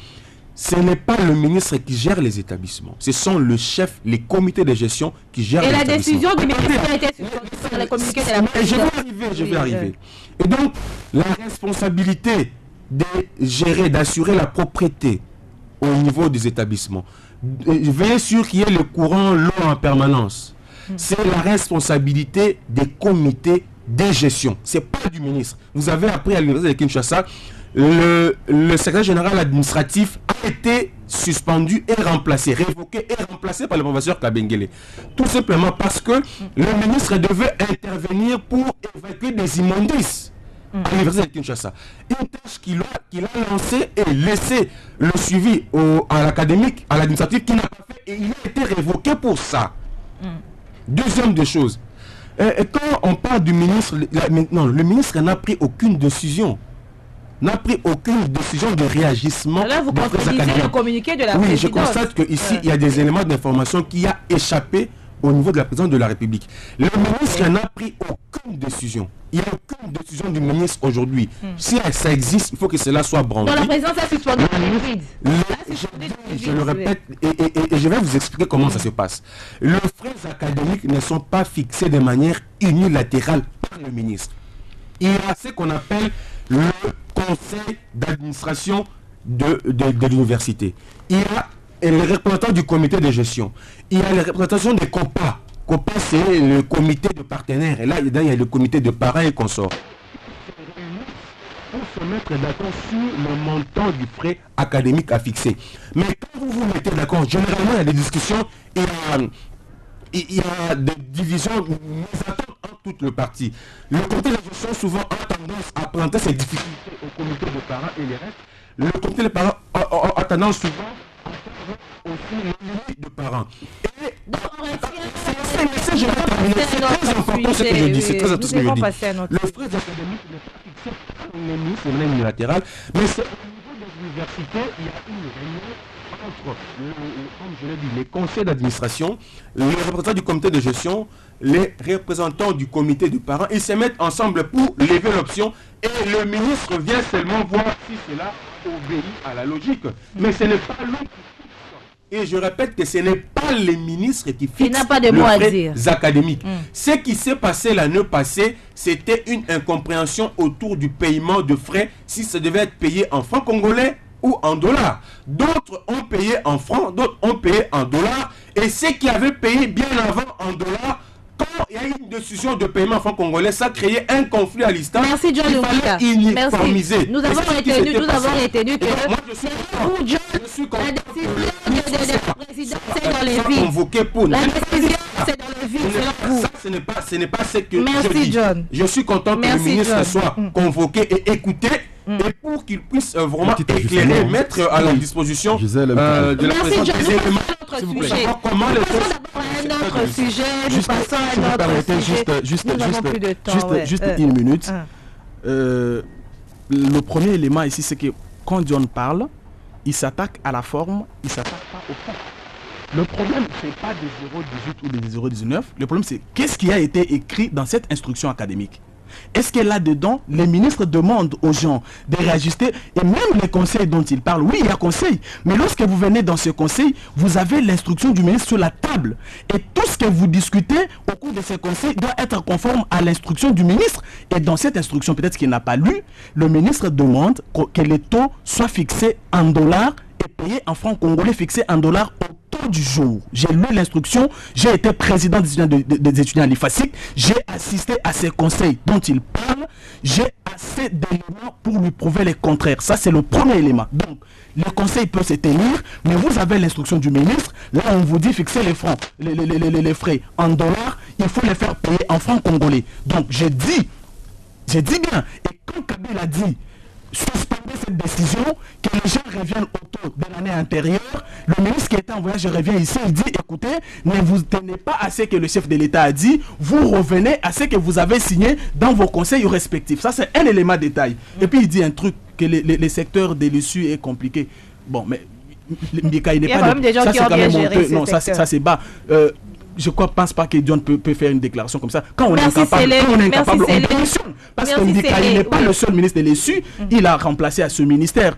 ce n'est pas le ministre qui gère les établissements, ce sont le chef, les comités de gestion qui gèrent les établissements. Et la décision du ministère a été sur le communiqué de la présidence. Je vais arriver. Et donc, la responsabilité de gérer, d'assurer la propriété au niveau des établissements, veiller sûr qu'il y ait le courant, l'eau en permanence, c'est la responsabilité des comités de gestion. Ce n'est pas du ministre. Vous avez appris à l'université de Kinshasa, le secrétaire général administratif a été suspendu et remplacé, révoqué et remplacé par le professeur Kabengele. Tout simplement parce que le ministre devait intervenir pour évacuer des immondices à l'université de Kinshasa. Une tâche qu'il a lancée et laissé le suivi à l'académique, à l'administratif, qui n'a pas fait, et il a été révoqué pour ça. Deuxième des choses, quand on parle du ministre, maintenant, le ministre n'a pris aucune décision. N'a pris aucune décision de réagissement. Là, vous contredisez le communiqué de la présidence. Oui, je constate qu'ici, il y a des éléments d'information qui a échappé au niveau de la présidence de la République. Le ministre n'a pris aucune décision. Il n'y a aucune décision du ministre aujourd'hui. Si ça existe, il faut que cela soit brandi. Dans la présidence, a suspendu je le répète et je vais vous expliquer comment ça se passe. Les frais académiques ne sont pas fixés de manière unilatérale par le ministre. Il y a ce qu'on appelle le conseil d'administration de l'université. Il y a les représentants du comité de gestion. Il y a les représentations des COPA. COPA, c'est le comité de partenaires. Et là, il y a le comité de parents et consorts. Pour se mettre d'accord sur le montant du frais académique à fixer. Mais quand vous vous mettez d'accord, généralement, il y a des discussions et il y a des divisions entre toutes les parties. Le comité de gestion souvent a tendance à présenter ses difficultés au comité de parents et les restes. Le comité de parents a tendance souvent à faire aussi les limites de parents. Et c'est très important ce que je dis. C'est très important ce que je dis. Le frais académique n'est pas fixé par les ministres, c'est même unilatéral, mais c'est au niveau des universités, il y a une réunion entre, comme je l'ai dit, les conseils d'administration, les représentants du comité de gestion, les représentants du comité de parents, ils se mettent ensemble pour lever l'option et le ministre vient seulement voir si cela obéit à la logique. Mais ce n'est pas lui. Et je répète que ce n'est pas les ministres qui fixent les frais académiques. Ce qui s'est passé l'année passée, c'était une incompréhension autour du paiement de frais, si ça devait être payé en francs congolais ou en dollars. D'autres ont payé en francs, d'autres ont payé en dollars. Et ceux qui avaient payé bien avant en dollars, quand il y a eu une décision de paiement en francs congolais, ça créait un conflit à l'instant. Merci, John Lumika. Uniformiser. Nous avons retenu que moi, je suis content. La décision de la présidence, c'est dans les vies. Convoqué pour la décision, c'est dans les vies. Ça, ce n'est pas ce que merci, je dis. John. Je suis content que le ministre soit convoqué et écouté. Et pour qu'il puisse vraiment éclairer, mettre à la disposition de la présidence des éléments. S'il vous plaît. Comment les choses... un autre sujet, nous passons à un autre sujet. Juste une minute. Le premier élément ici, c'est que quand John parle, il s'attaque à la forme, il ne s'attaque pas au fond. Le problème, ce n'est pas des 0,18 ou des 0,19. Le problème, c'est qu'est-ce qui a été écrit dans cette instruction académique. Est-ce que là-dedans, les ministres demandent aux gens de réajuster, et même les conseils dont ils parlent, oui, il y a conseil, mais lorsque vous venez dans ce conseil, vous avez l'instruction du ministre sur la table. Et tout ce que vous discutez au cours de ce conseil doit être conforme à l'instruction du ministre. Et dans cette instruction, peut-être qu'il n'a pas lu, le ministre demande que les taux soient fixés en dollars et payés en francs congolais fixés en dollars au taux du jour. J'ai lu l'instruction, j'ai été président des étudiants à l'IFASIC, j'ai assisté à ces conseils dont il parle, j'ai assez d'éléments pour lui prouver le contraire. Ça, c'est le premier élément. Donc, le conseil peut se tenir, mais vous avez l'instruction du ministre. Là, on vous dit fixer les francs, les frais en dollars, il faut les faire payer en francs congolais. Donc, j'ai dit bien, et quand Kabila a dit suspendre cette décision, que les gens reviennent au taux de l'année antérieure, le ministre qui était en voyage revient ici, il dit, écoutez, ne vous tenez pas à ce que le chef de l'État a dit, vous revenez à ce que vous avez signé dans vos conseils respectifs. Ça, c'est un élément détail. Et puis, il dit un truc, que les secteurs de l'issue est compliqué. Bon, mais il n'est pas... Il y a quand même des gens qui ont bien géré. Non, ça c'est bas. Je ne pense pas que John peut faire une déclaration comme ça. Quand on est incapable, on démissionne. Parce que il n'est pas le seul ministre de l'ESU. Il a remplacé à ce ministère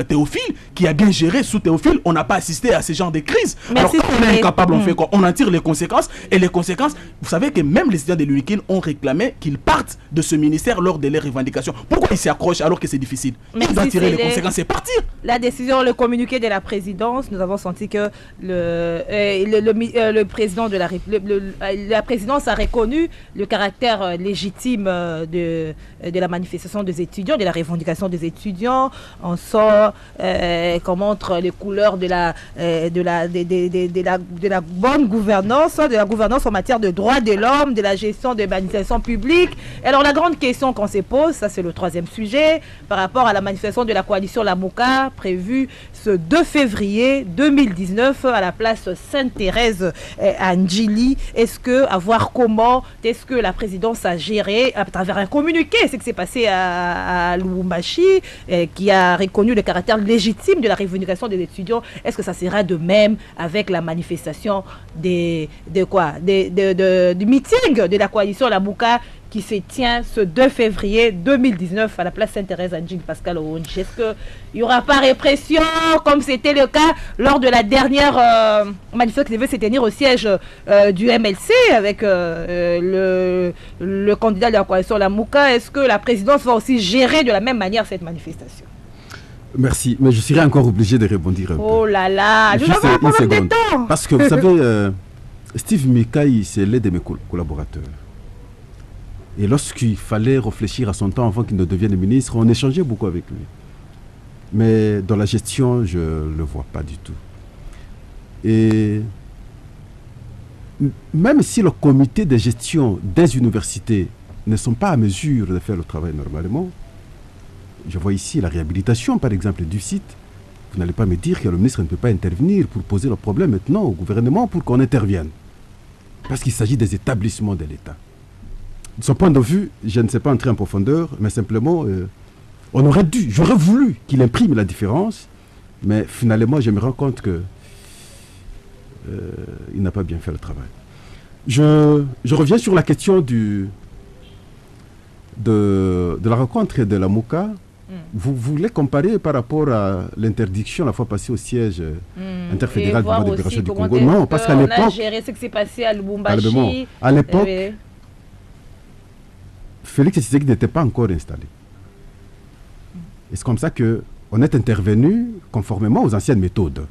Théophile, qui a bien géré. Sous Théophile, on n'a pas assisté à ce genre de crise. Alors quand on est incapable, on fait quoi? On en tire les conséquences. Et les conséquences, vous savez que même les étudiants de l'UNIKIN ont réclamé qu'ils partent de ce ministère lors de leurs revendications. Pourquoi ils s'y accrochent alors que c'est difficile? Ils doivent tirer les conséquences et partir. La décision, le communiqué de la présidence, nous avons senti que le président de la présidence a reconnu le caractère légitime de la manifestation des étudiants, de la revendication des étudiants. On sort qu'on montre les couleurs de la bonne gouvernance, de la gouvernance en matière de droits de l'homme, de la gestion des manifestations publiques. Alors la grande question qu'on se pose, ça c'est le troisième sujet, par rapport à la manifestation de la coalition Lamuka prévue ce 2 février 2019 à la place Sainte-Thérèse à Njili. Est-ce que la présidence a géré à travers un communiqué ce qui s'est passé à Lubumbashi, qui a reconnu le caractère légitime de la revendication des étudiants? Est-ce que ça sera de même avec la manifestation du meeting de la coalition Lamuka qui se tient ce 2 février 2019 à la place Sainte-Thérèse à Njili, Pascal Oronji? Est-ce qu'il n'y aura pas répression comme c'était le cas lors de la dernière manifestation qui devait se tenir au siège du MLC avec le candidat de la coalition Lamuka? Est-ce que la présidence va aussi gérer de la même manière cette manifestation? Merci, mais je serai encore obligé de rebondir un peu. Oh là là, nous avons un problème de temps. Parce que vous savez, Steve Mikaï, c'est l'un de mes collaborateurs. Et lorsqu'il fallait réfléchir à son temps avant qu'il ne devienne ministre, on échangeait beaucoup avec lui. Mais dans la gestion, je ne le vois pas du tout. Et même si le comité de gestion des universités ne sont pas à mesure de faire le travail normalement, je vois ici la réhabilitation, par exemple, du site. Vous n'allez pas me dire que le ministre ne peut pas intervenir pour poser le problème maintenant au gouvernement pour qu'on intervienne. Parce qu'il s'agit des établissements de l'État. De son point de vue, je ne sais pas entrer en profondeur, mais simplement, j'aurais voulu qu'il imprime la différence, mais finalement, je me rends compte que il n'a pas bien fait le travail. Je reviens sur la question de la rencontre de la Lamuka. Vous voulez comparer par rapport à l'interdiction la fois passée au siège interfédéral du Mouvement de libération du Congo? Non, parce qu'à l'époque... On a géré ce qui s'est passé à Lubumbashi. À l'époque, Félix Tshisekedi n'était pas encore installé. Et c'est comme ça qu'on est intervenu conformément aux anciennes méthodes.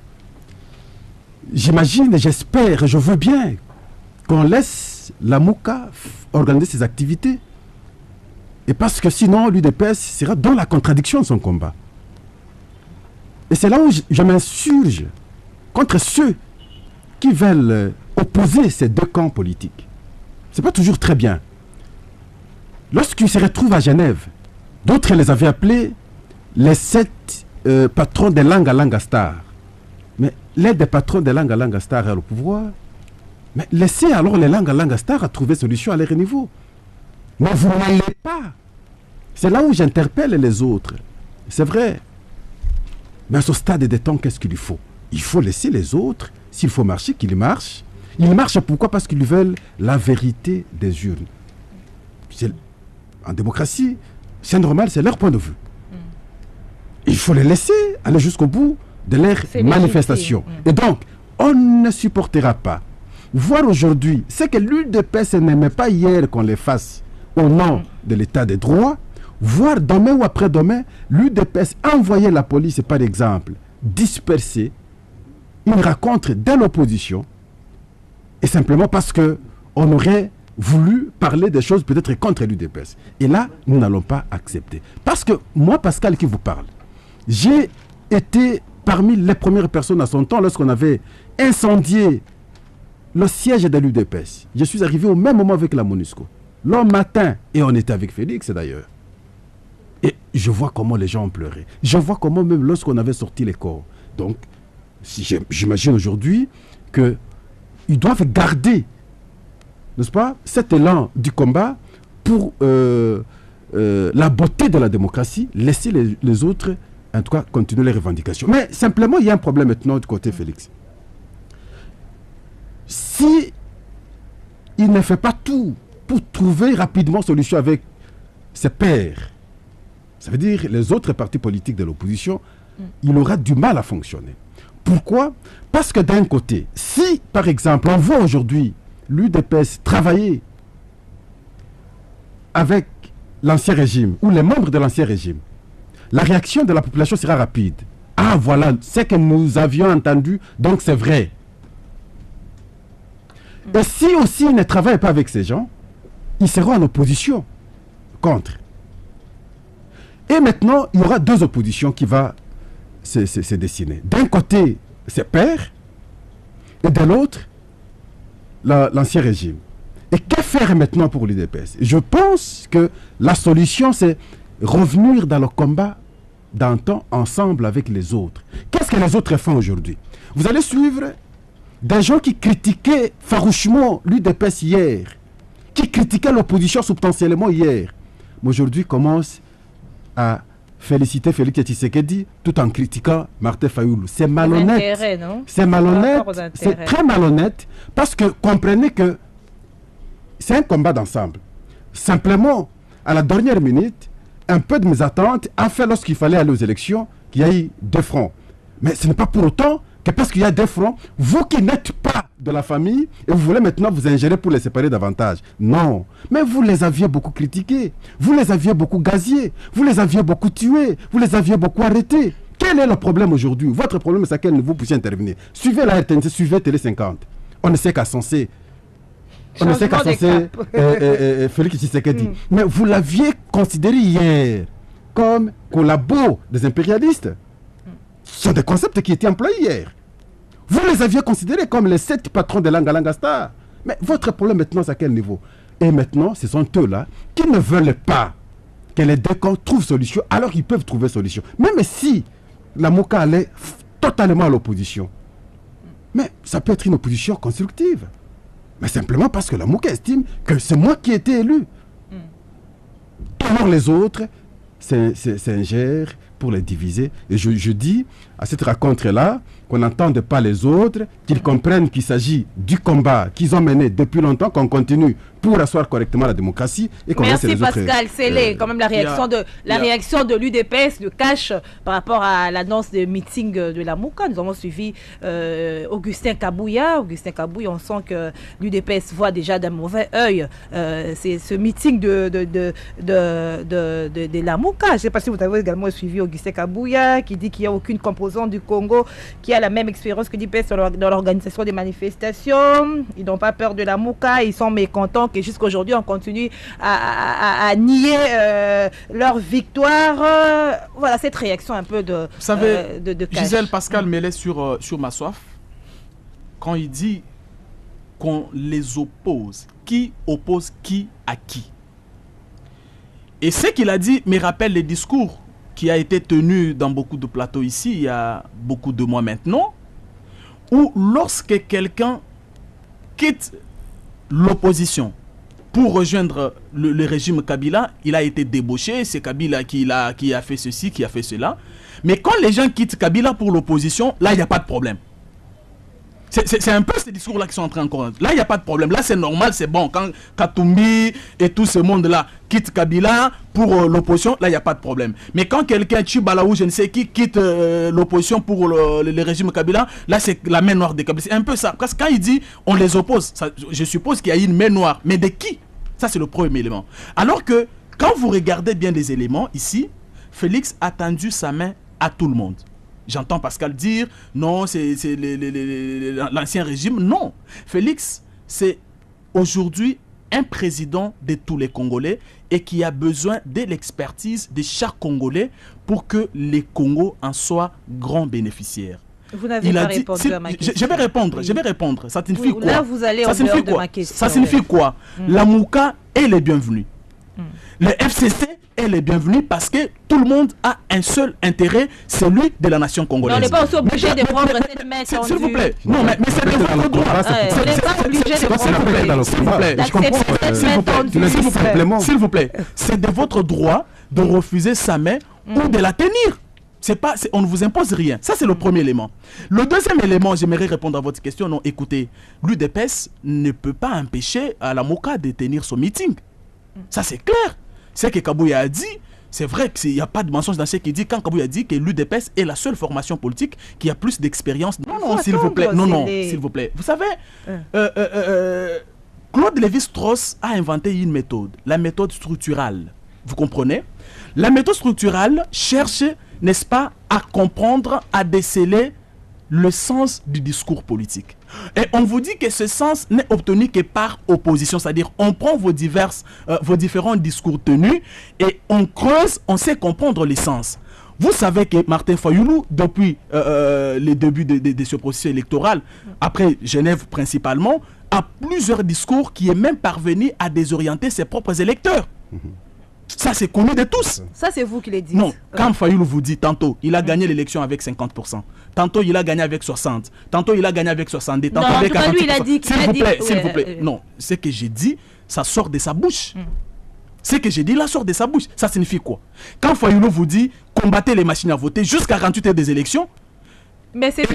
J'imagine, j'espère, je veux bien qu'on laisse la Lamuka organiser ses activités. Et parce que sinon, l'UDPS sera dans la contradiction de son combat. Et c'est là où je m'insurge contre ceux qui veulent opposer ces deux camps politiques. Ce n'est pas toujours très bien. Lorsqu'ils se retrouvent à Genève, d'autres les avaient appelés les 7 patrons des langues à Langa Star. Mais l'aide des patrons des langues à Langa Star est au pouvoir. Mais laissez alors les langues à Langa Star à trouver solution à leur niveau. Mais vous n'allez pas. C'est là où j'interpelle les autres. C'est vrai. Mais à ce stade des temps, qu'est-ce qu'il faut? Il faut laisser les autres. S'il faut marcher, qu'ils marchent. Ils marchent pourquoi? Parce qu'ils veulent la vérité des urnes. En démocratie, c'est normal, c'est leur point de vue. Il faut les laisser aller jusqu'au bout de leur manifestation. Et donc, on ne supportera pas. Voir aujourd'hui, c'est que l'UDPS n'aimait pas hier qu'on les fasse au nom de l'état des droits. Voir demain ou après-demain, l'UDPS envoyer la police, par exemple, disperser une rencontre de l'opposition, et simplement parce qu'on aurait voulu parler des choses peut-être contre l'UDPS. Et là, nous n'allons pas accepter. Parce que moi, Pascal, qui vous parle, j'ai été parmi les premières personnes à son temps lorsqu'on avait incendié le siège de l'UDPS. Je suis arrivé au même moment avec la MONUSCO. Le matin, et on était avec Félix d'ailleurs. Et je vois comment les gens ont pleuré. Je vois comment même lorsqu'on avait sorti les corps. Donc, j'imagine aujourd'hui qu'ils doivent garder, n'est-ce pas, cet élan du combat pour la beauté de la démocratie, laisser les autres, en tout cas, continuer les revendications. Mais simplement, il y a un problème maintenant du côté Félix. Si il ne fait pas tout pour trouver rapidement solution avec ses pairs, ça veut dire les autres partis politiques de l'opposition, il aura du mal à fonctionner. Pourquoi? Parce que d'un côté, si par exemple on voit aujourd'hui l'UDPS travailler avec l'ancien régime ou les membres de l'ancien régime, la réaction de la population sera rapide. Ah voilà, c'est que nous avions entendu, donc c'est vrai. Et si aussi ils ne travaillent pas avec ces gens, ils seront en opposition contre. Et maintenant, il y aura deux oppositions qui vont se dessiner. D'un côté, ses pairs, et de l'autre, l'ancien régime. Et que faire maintenant pour l'UDPS? Je pense que la solution, c'est revenir dans le combat d'antan ensemble avec les autres. Qu'est-ce que les autres font aujourd'hui? Vous allez suivre des gens qui critiquaient farouchement l'UDPS hier, qui critiquaient l'opposition substantiellement hier, mais aujourd'hui commencent à féliciter Félix Tshisekedi tout en critiquant Martin Fayoulou. C'est malhonnête. C'est malhonnête. C'est très malhonnête parce que comprenez que c'est un combat d'ensemble. Simplement, à la dernière minute, un peu de mésentente a fait lorsqu'il fallait aller aux élections qu'il y a eu 2 fronts. Mais ce n'est pas pour autant que parce qu'il y a 2 fronts, vous qui n'êtes pas de la famille et vous voulez maintenant vous ingérer pour les séparer davantage. Non. Mais vous les aviez beaucoup critiqués. Vous les aviez beaucoup gazés. Vous les aviez beaucoup tués. Vous les aviez beaucoup arrêtés. Quel est le problème aujourd'hui? Votre problème, c'est à quel niveau vous puissiez intervenir. Suivez la RTNC, suivez Télé 50. On ne sait qu'à censer. On ne sait qu'à censer Félix Tshisekedi. Mais vous l'aviez considéré hier comme collabo des impérialistes. Ce sont des concepts qui étaient employés hier. Vous les aviez considérés comme les 7 patrons de Langa Star. Mais votre problème maintenant, c'est à quel niveau? Et maintenant, ce sont eux-là qui ne veulent pas que les 2 camps trouvent solution, alors qu'ils peuvent trouver solution. Même si la Mouka allait totalement à l'opposition. Mais ça peut être une opposition constructive. Mais simplement parce que la Mouka estime que c'est moi qui ai été élu. Alors les autres s'ingèrent pour les diviser. Et je dis à cette rencontre-là qu'on n'entende pas les autres, qu'ils comprennent qu'il s'agit du combat qu'ils ont mené depuis longtemps, qu'on continue pour asseoir correctement la démocratie. Et qu'on merci Pascal. C'est quand même la réaction de l'UDPS, de Cash, par rapport à l'annonce de meeting de la Mouka. Nous avons suivi Augustin Kabouya. Augustin Kabouya, on sent que l'UDPS voit déjà d'un mauvais œil c'est ce meeting de la Mouka. Je ne sais pas si vous avez également suivi Augustin Kabouya, qui dit qu'il n'y a aucune composante du Congo qui a la même expérience que l'UDPS dans l'organisation des manifestations. Ils n'ont pas peur de la Mouka, ils sont mécontents que jusqu'aujourd'hui on continue à nier leur victoire. Voilà cette réaction un peu de Vous savez, Cash. Gisèle Pascal Mellet sur ma soif, quand il dit qu'on les oppose, qui oppose qui à qui? Et ce qu'il a dit me rappelle les discours qui a été tenu dans beaucoup de plateaux ici, il y a beaucoup de mois maintenant, où lorsque quelqu'un quitte l'opposition pour rejoindre le régime Kabila, il a été débauché, c'est Kabila qui a fait ceci, qui a fait cela. Mais quand les gens quittent Kabila pour l'opposition, là, il n'y a pas de problème. C'est un peu ces discours-là qui sont en train encore. Là, il n'y a pas de problème. Là, c'est normal, c'est bon. Quand Katumbi et tout ce monde-là quittent Kabila pour l'opposition, là, il n'y a pas de problème. Mais quand quelqu'un, Tchibalaou, je ne sais qui, quitte l'opposition pour le régime Kabila, là, c'est la main noire de Kabila. C'est un peu ça. Parce que quand il dit on les oppose, ça, je suppose qu'il y a une main noire. Mais de qui? Ça, c'est le premier élément. Alors que, quand vous regardez bien les éléments, ici, Félix a tendu sa main à tout le monde. J'entends Pascal dire, non, c'est l'ancien régime. Non, Félix, c'est aujourd'hui un président de tous les Congolais et qui a besoin de l'expertise de chaque Congolais pour que les Congos en soient grands bénéficiaires. Vous n'avez pas répondu à ma question. Je vais répondre. Ça signifie quoi? Là, vous allez en dehors de ma question. Ça signifie quoi? La Mouka est les bienvenus. Le FCC est les bienvenus parce que tout le monde a un seul intérêt, celui de la nation congolaise. On n'est pas aussi obligé de prendre cette main tendue. S'il vous plaît. Non, mais c'est de votre droit. On n'est pas obligé de prendre s'il vous plaît. C'est de votre droit de refuser sa main ou de la tenir. On ne vous impose rien. Ça, c'est le premier élément. Le deuxième élément, j'aimerais répondre à votre question. Non, écoutez, l'UDPS ne peut pas empêcher à la Mouka de tenir son meeting. Ça, c'est clair. C'est que Kabouya a dit, c'est vrai qu'il n'y a pas de mensonge dans ce qu'il dit, quand Kabouya a dit que l'UDPS est la seule formation politique qui a plus d'expérience. Non, s'il vous plaît. Non, s'il vous plaît. Vous savez, Claude Lévi-Strauss a inventé une méthode, la méthode structurale. Vous comprenez? La méthode structurale cherche, n'est-ce pas, à comprendre, à déceler le sens du discours politique. Et on vous dit que ce sens n'est obtenu que par opposition, c'est-à-dire on prend vos différents discours tenus et on creuse, on sait comprendre les sens. Vous savez que Martin Fayoulou, depuis les débuts de ce processus électoral, après Genève principalement, a plusieurs discours qui est même parvenu à désorienter ses propres électeurs. Ça, c'est connu de tous. Ça, c'est vous qui le dites. Non, quand Fayoulou vous dit tantôt, il a gagné l'élection avec 50%. Tantôt, il a gagné avec 60%. Tantôt, il a gagné avec 70%. Tantôt, avec 40%. Lui, il a dit S'il vous plaît. Non, ce que j'ai dit, ça sort de sa bouche. Ce que j'ai dit là sort de sa bouche. Ça signifie quoi? Quand Fayoulou vous dit combattez les machines à voter jusqu'à 48 heures des élections. Mais c'est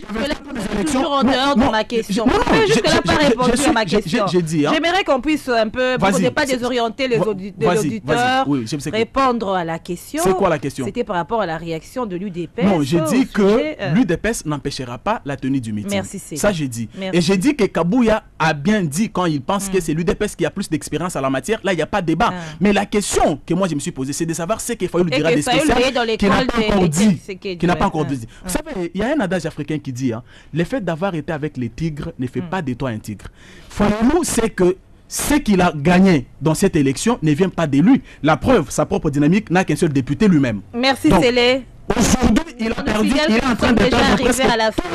toujours en dehors de ma question. Jusque-là, pas répondu à ma question. J'aimerais qu'on puisse un peu, pour ne pas désorienter les auditeurs, répondre à la question. C'est quoi la question? C'était par rapport à la réaction de l'UDPS. Non, j'ai dit que l'UDPS n'empêchera pas la tenue du meeting. Merci, c'est ça, j'ai dit. Et j'ai dit que Kabouya a bien dit quand il pense que c'est l'UDPS qui a plus d'expérience en la matière. Là, il n'y a pas de débat. Mais la question que moi, je me suis posée, c'est de savoir ce qu'il faut lui dire à des spécialistes qui n'a pas encore dit. Qui n'a pas encore dit. Vous savez, il y a un adage africain qui dit le fait d'avoir été avec les tigres ne fait pas de toi un tigre. Fayoulou sait que ce qu'il a gagné dans cette élection ne vient pas de lui. La preuve, sa propre dynamique n'a qu'un seul député lui-même. Merci Célé. Aujourd'hui, il a perdu, il est en train de perdre presque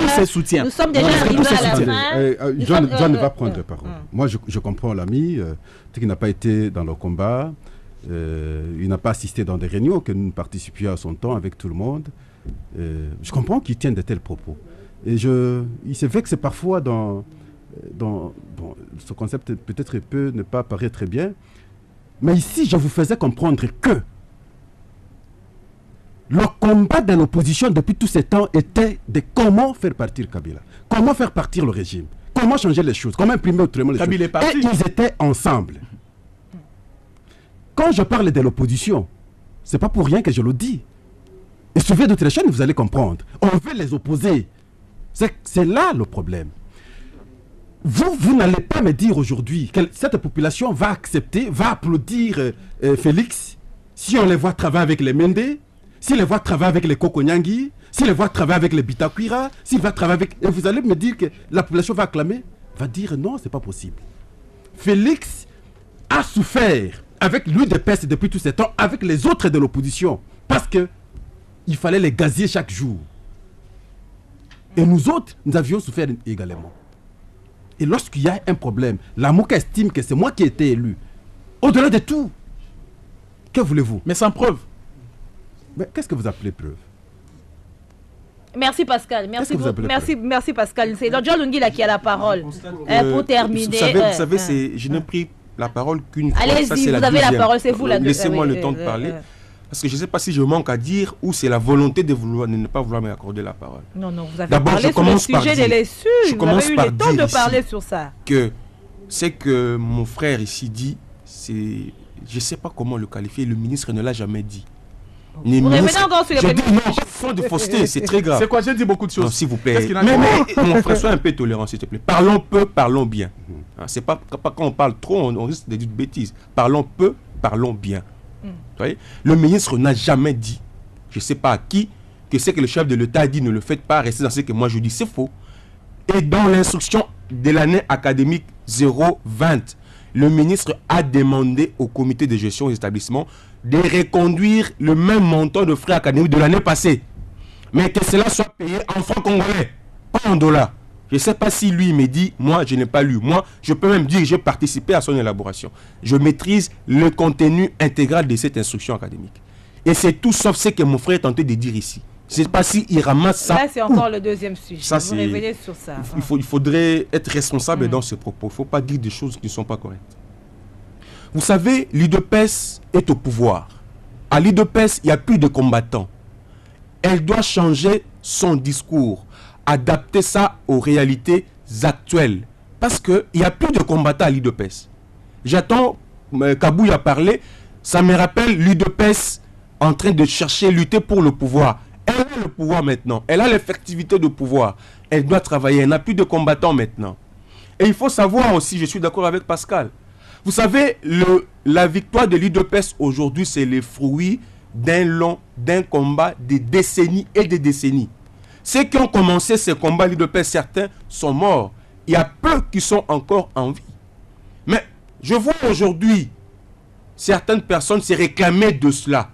tous ses soutiens. Nous sommes déjà arrivés à la fin. John va prendre parole. Moi, je comprends l'ami qui n'a pas été dans le combat. Il n'a pas assisté dans des réunions que nous participions à son temps avec tout le monde. Je comprends qu'il tienne de tels propos. Et il se fait que c'est parfois dans ce concept peut-être peut ne pas paraître très bien, mais ici je vous faisais comprendre que le combat de l'opposition depuis tous ces temps était de comment faire partir Kabila, comment faire partir le régime, comment changer les choses, comment imprimer autrement les choses. Et ils étaient ensemble. Quand je parle de l'opposition, c'est pas pour rien que je le dis. Et suivez d'autres chaînes, vous allez comprendre. On veut les opposer. C'est là le problème. Vous n'allez pas me dire aujourd'hui que cette population va accepter, va applaudir Félix si on les voit travailler avec les Mende, si on les voit travailler avec les Kokonyangi, si on les voit travailler avec les Bitakwira, s'il va travailler avec... Et vous allez me dire que la population va acclamer, va dire non, c'est pas possible. Félix a souffert avec l'UDPS depuis tous ces temps, avec les autres de l'opposition, parce que il fallait les gazier chaque jour. Et nous autres, nous avions souffert également. Et lorsqu'il y a un problème, la MOCA estime que c'est moi qui ai été élu. Au-delà de tout, que voulez-vous? Mais sans preuve. Mais qu'est-ce que vous appelez preuve? Merci Pascal. Merci Pascal. C'est donc John Lungila qui a la parole. Pour terminer. Vous savez, je n'ai pris la parole qu'une fois. Allez-y, vous avez la parole, c'est vous la deuxième. Laissez-moi le temps de parler. Parce que je ne sais pas si je manque à dire ou c'est la volonté de ne pas vouloir m'accorder la parole. Non, vous avez parlé sur le sujet des blessures. Vous avez eu le temps de parler sur ça. Que c'est que mon frère ici dit, je ne sais pas comment le qualifier, le ministre ne l'a jamais dit. Vous revenez encore sur les premiers. Je dis non, fond de fausseté, c'est très grave. C'est quoi? J'ai dit beaucoup de choses. S'il vous plaît. Mais mon frère, sois un peu tolérant, s'il te plaît. Parlons peu, parlons bien. C'est pas quand on parle trop, on risque de dire de bêtises. Parlons peu, parlons bien. Voyez, le ministre n'a jamais dit, je ne sais pas à qui, que ce que le chef de l'État a dit, ne le faites pas, restez dans ce que moi je dis, c'est faux. Et dans l'instruction de l'année académique 020, le ministre a demandé au comité de gestion des établissements de reconduire le même montant de frais académiques de l'année passée. Mais que cela soit payé en francs congolais, pas en dollars. Je ne sais pas si lui me dit, moi je n'ai pas lu. Moi, je peux même dire que j'ai participé à son élaboration. Je maîtrise le contenu intégral de cette instruction académique. Et c'est tout sauf ce que mon frère est tenté de dire ici. Je ne sais pas s'il ramasse ça. Là, c'est encore le deuxième sujet. Ça, vous révélez sur ça. Il faudrait être responsable dans ce propos. Il ne faut pas dire des choses qui ne sont pas correctes. Vous savez, l'UDPS est au pouvoir. À l'UDPS, il n'y a plus de combattants. Elle doit changer son discours, adapter ça aux réalités actuelles. Parce qu'il n'y a plus de combattants à l'UDPS. J'attends Kabouya parler, ça me rappelle l'UDPS en train de chercher, lutter pour le pouvoir. Elle a le pouvoir maintenant, elle a l'effectivité de pouvoir. Elle doit travailler, elle n'a plus de combattants maintenant. Et il faut savoir aussi, je suis d'accord avec Pascal, vous savez, la victoire de l'UDPS aujourd'hui, c'est le fruit d'un combat de décennies et de décennies. Ceux qui ont commencé ce combat l'UDPS, certains sont morts. Il y a peu qui sont encore en vie. Mais je vois aujourd'hui certaines personnes se réclamer de cela.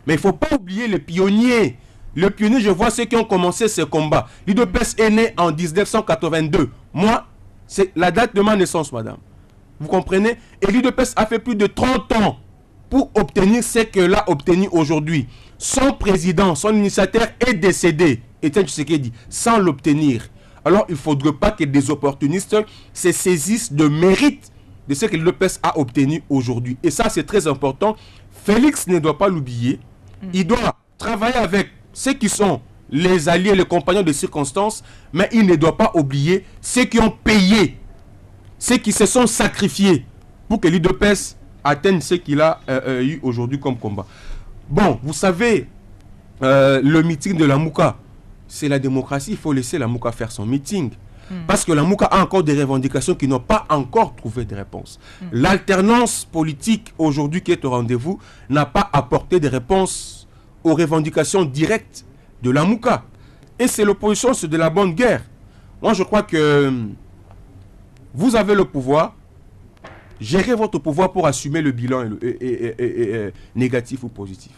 Mais il ne faut pas oublier les pionniers. Le pionnier, je vois ceux qui ont commencé ce combat. L'UDPS est né en 1982. Moi, c'est la date de ma naissance, madame. Vous comprenez? Et l'UDPS a fait plus de 30 ans pour obtenir ce qu'elle a obtenu aujourd'hui. Son président, son initiateur est décédé, Étienne Tshisekedi, sans l'obtenir. Alors, il ne faudrait pas que des opportunistes se saisissent de mérite de ce que l'UDPS a obtenu aujourd'hui. Et ça, c'est très important. Félix ne doit pas l'oublier. Il doit travailler avec ceux qui sont les alliés, les compagnons de circonstances, mais il ne doit pas oublier ceux qui ont payé, ceux qui se sont sacrifiés pour que l'UDPS atteigne ce qu'il a eu aujourd'hui comme combat. Bon, vous savez, le meeting de la Mouka, c'est la démocratie, il faut laisser la Mouka faire son meeting. Parce que la Mouka a encore des revendications qui n'ont pas encore trouvé de réponse. L'alternance politique aujourd'hui qui est au rendez-vous n'a pas apporté de réponse aux revendications directes de la Mouka. Et c'est l'opposition, c'est de la bonne guerre. Moi, je crois que vous avez le pouvoir. Gérez votre pouvoir pour assumer le bilan négatif ou positif.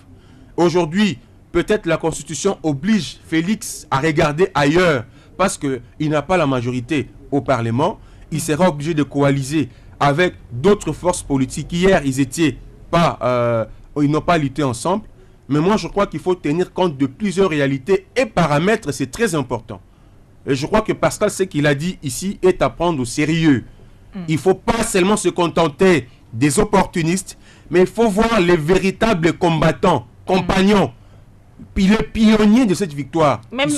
Aujourd'hui, peut-être la Constitution oblige Félix à regarder ailleurs parce qu'il n'a pas la majorité au Parlement. Il sera obligé de coaliser avec d'autres forces politiques. Hier, ils n'ont pas lutté ensemble. Mais moi, je crois qu'il faut tenir compte de plusieurs réalités et paramètres. C'est très important. Et je crois que Pascal, ce qu'il a dit ici est à prendre au sérieux. Il ne faut pas seulement se contenter des opportunistes, mais il faut voir les véritables combattants, compagnons, puis les pionniers de cette victoire. Même ils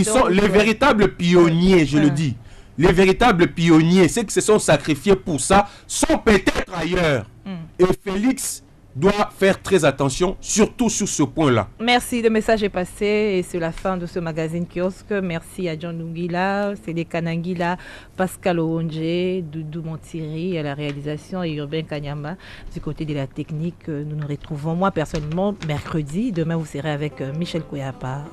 sont les véritables pionniers, je le dis. Les véritables pionniers, ceux qui se sont sacrifiés pour ça, sont peut-être ailleurs. Et Félix doit faire très attention, surtout sur ce point-là. Merci, le message est passé et c'est la fin de ce magazine kiosque. Merci à John Lungila, Cédé Kanangila, Pascal Oonje, Doudou Montiri à la réalisation et Urbain Kanyama du côté de la technique. Nous nous retrouvons, moi personnellement, mercredi. Demain, vous serez avec Michel Koyapa.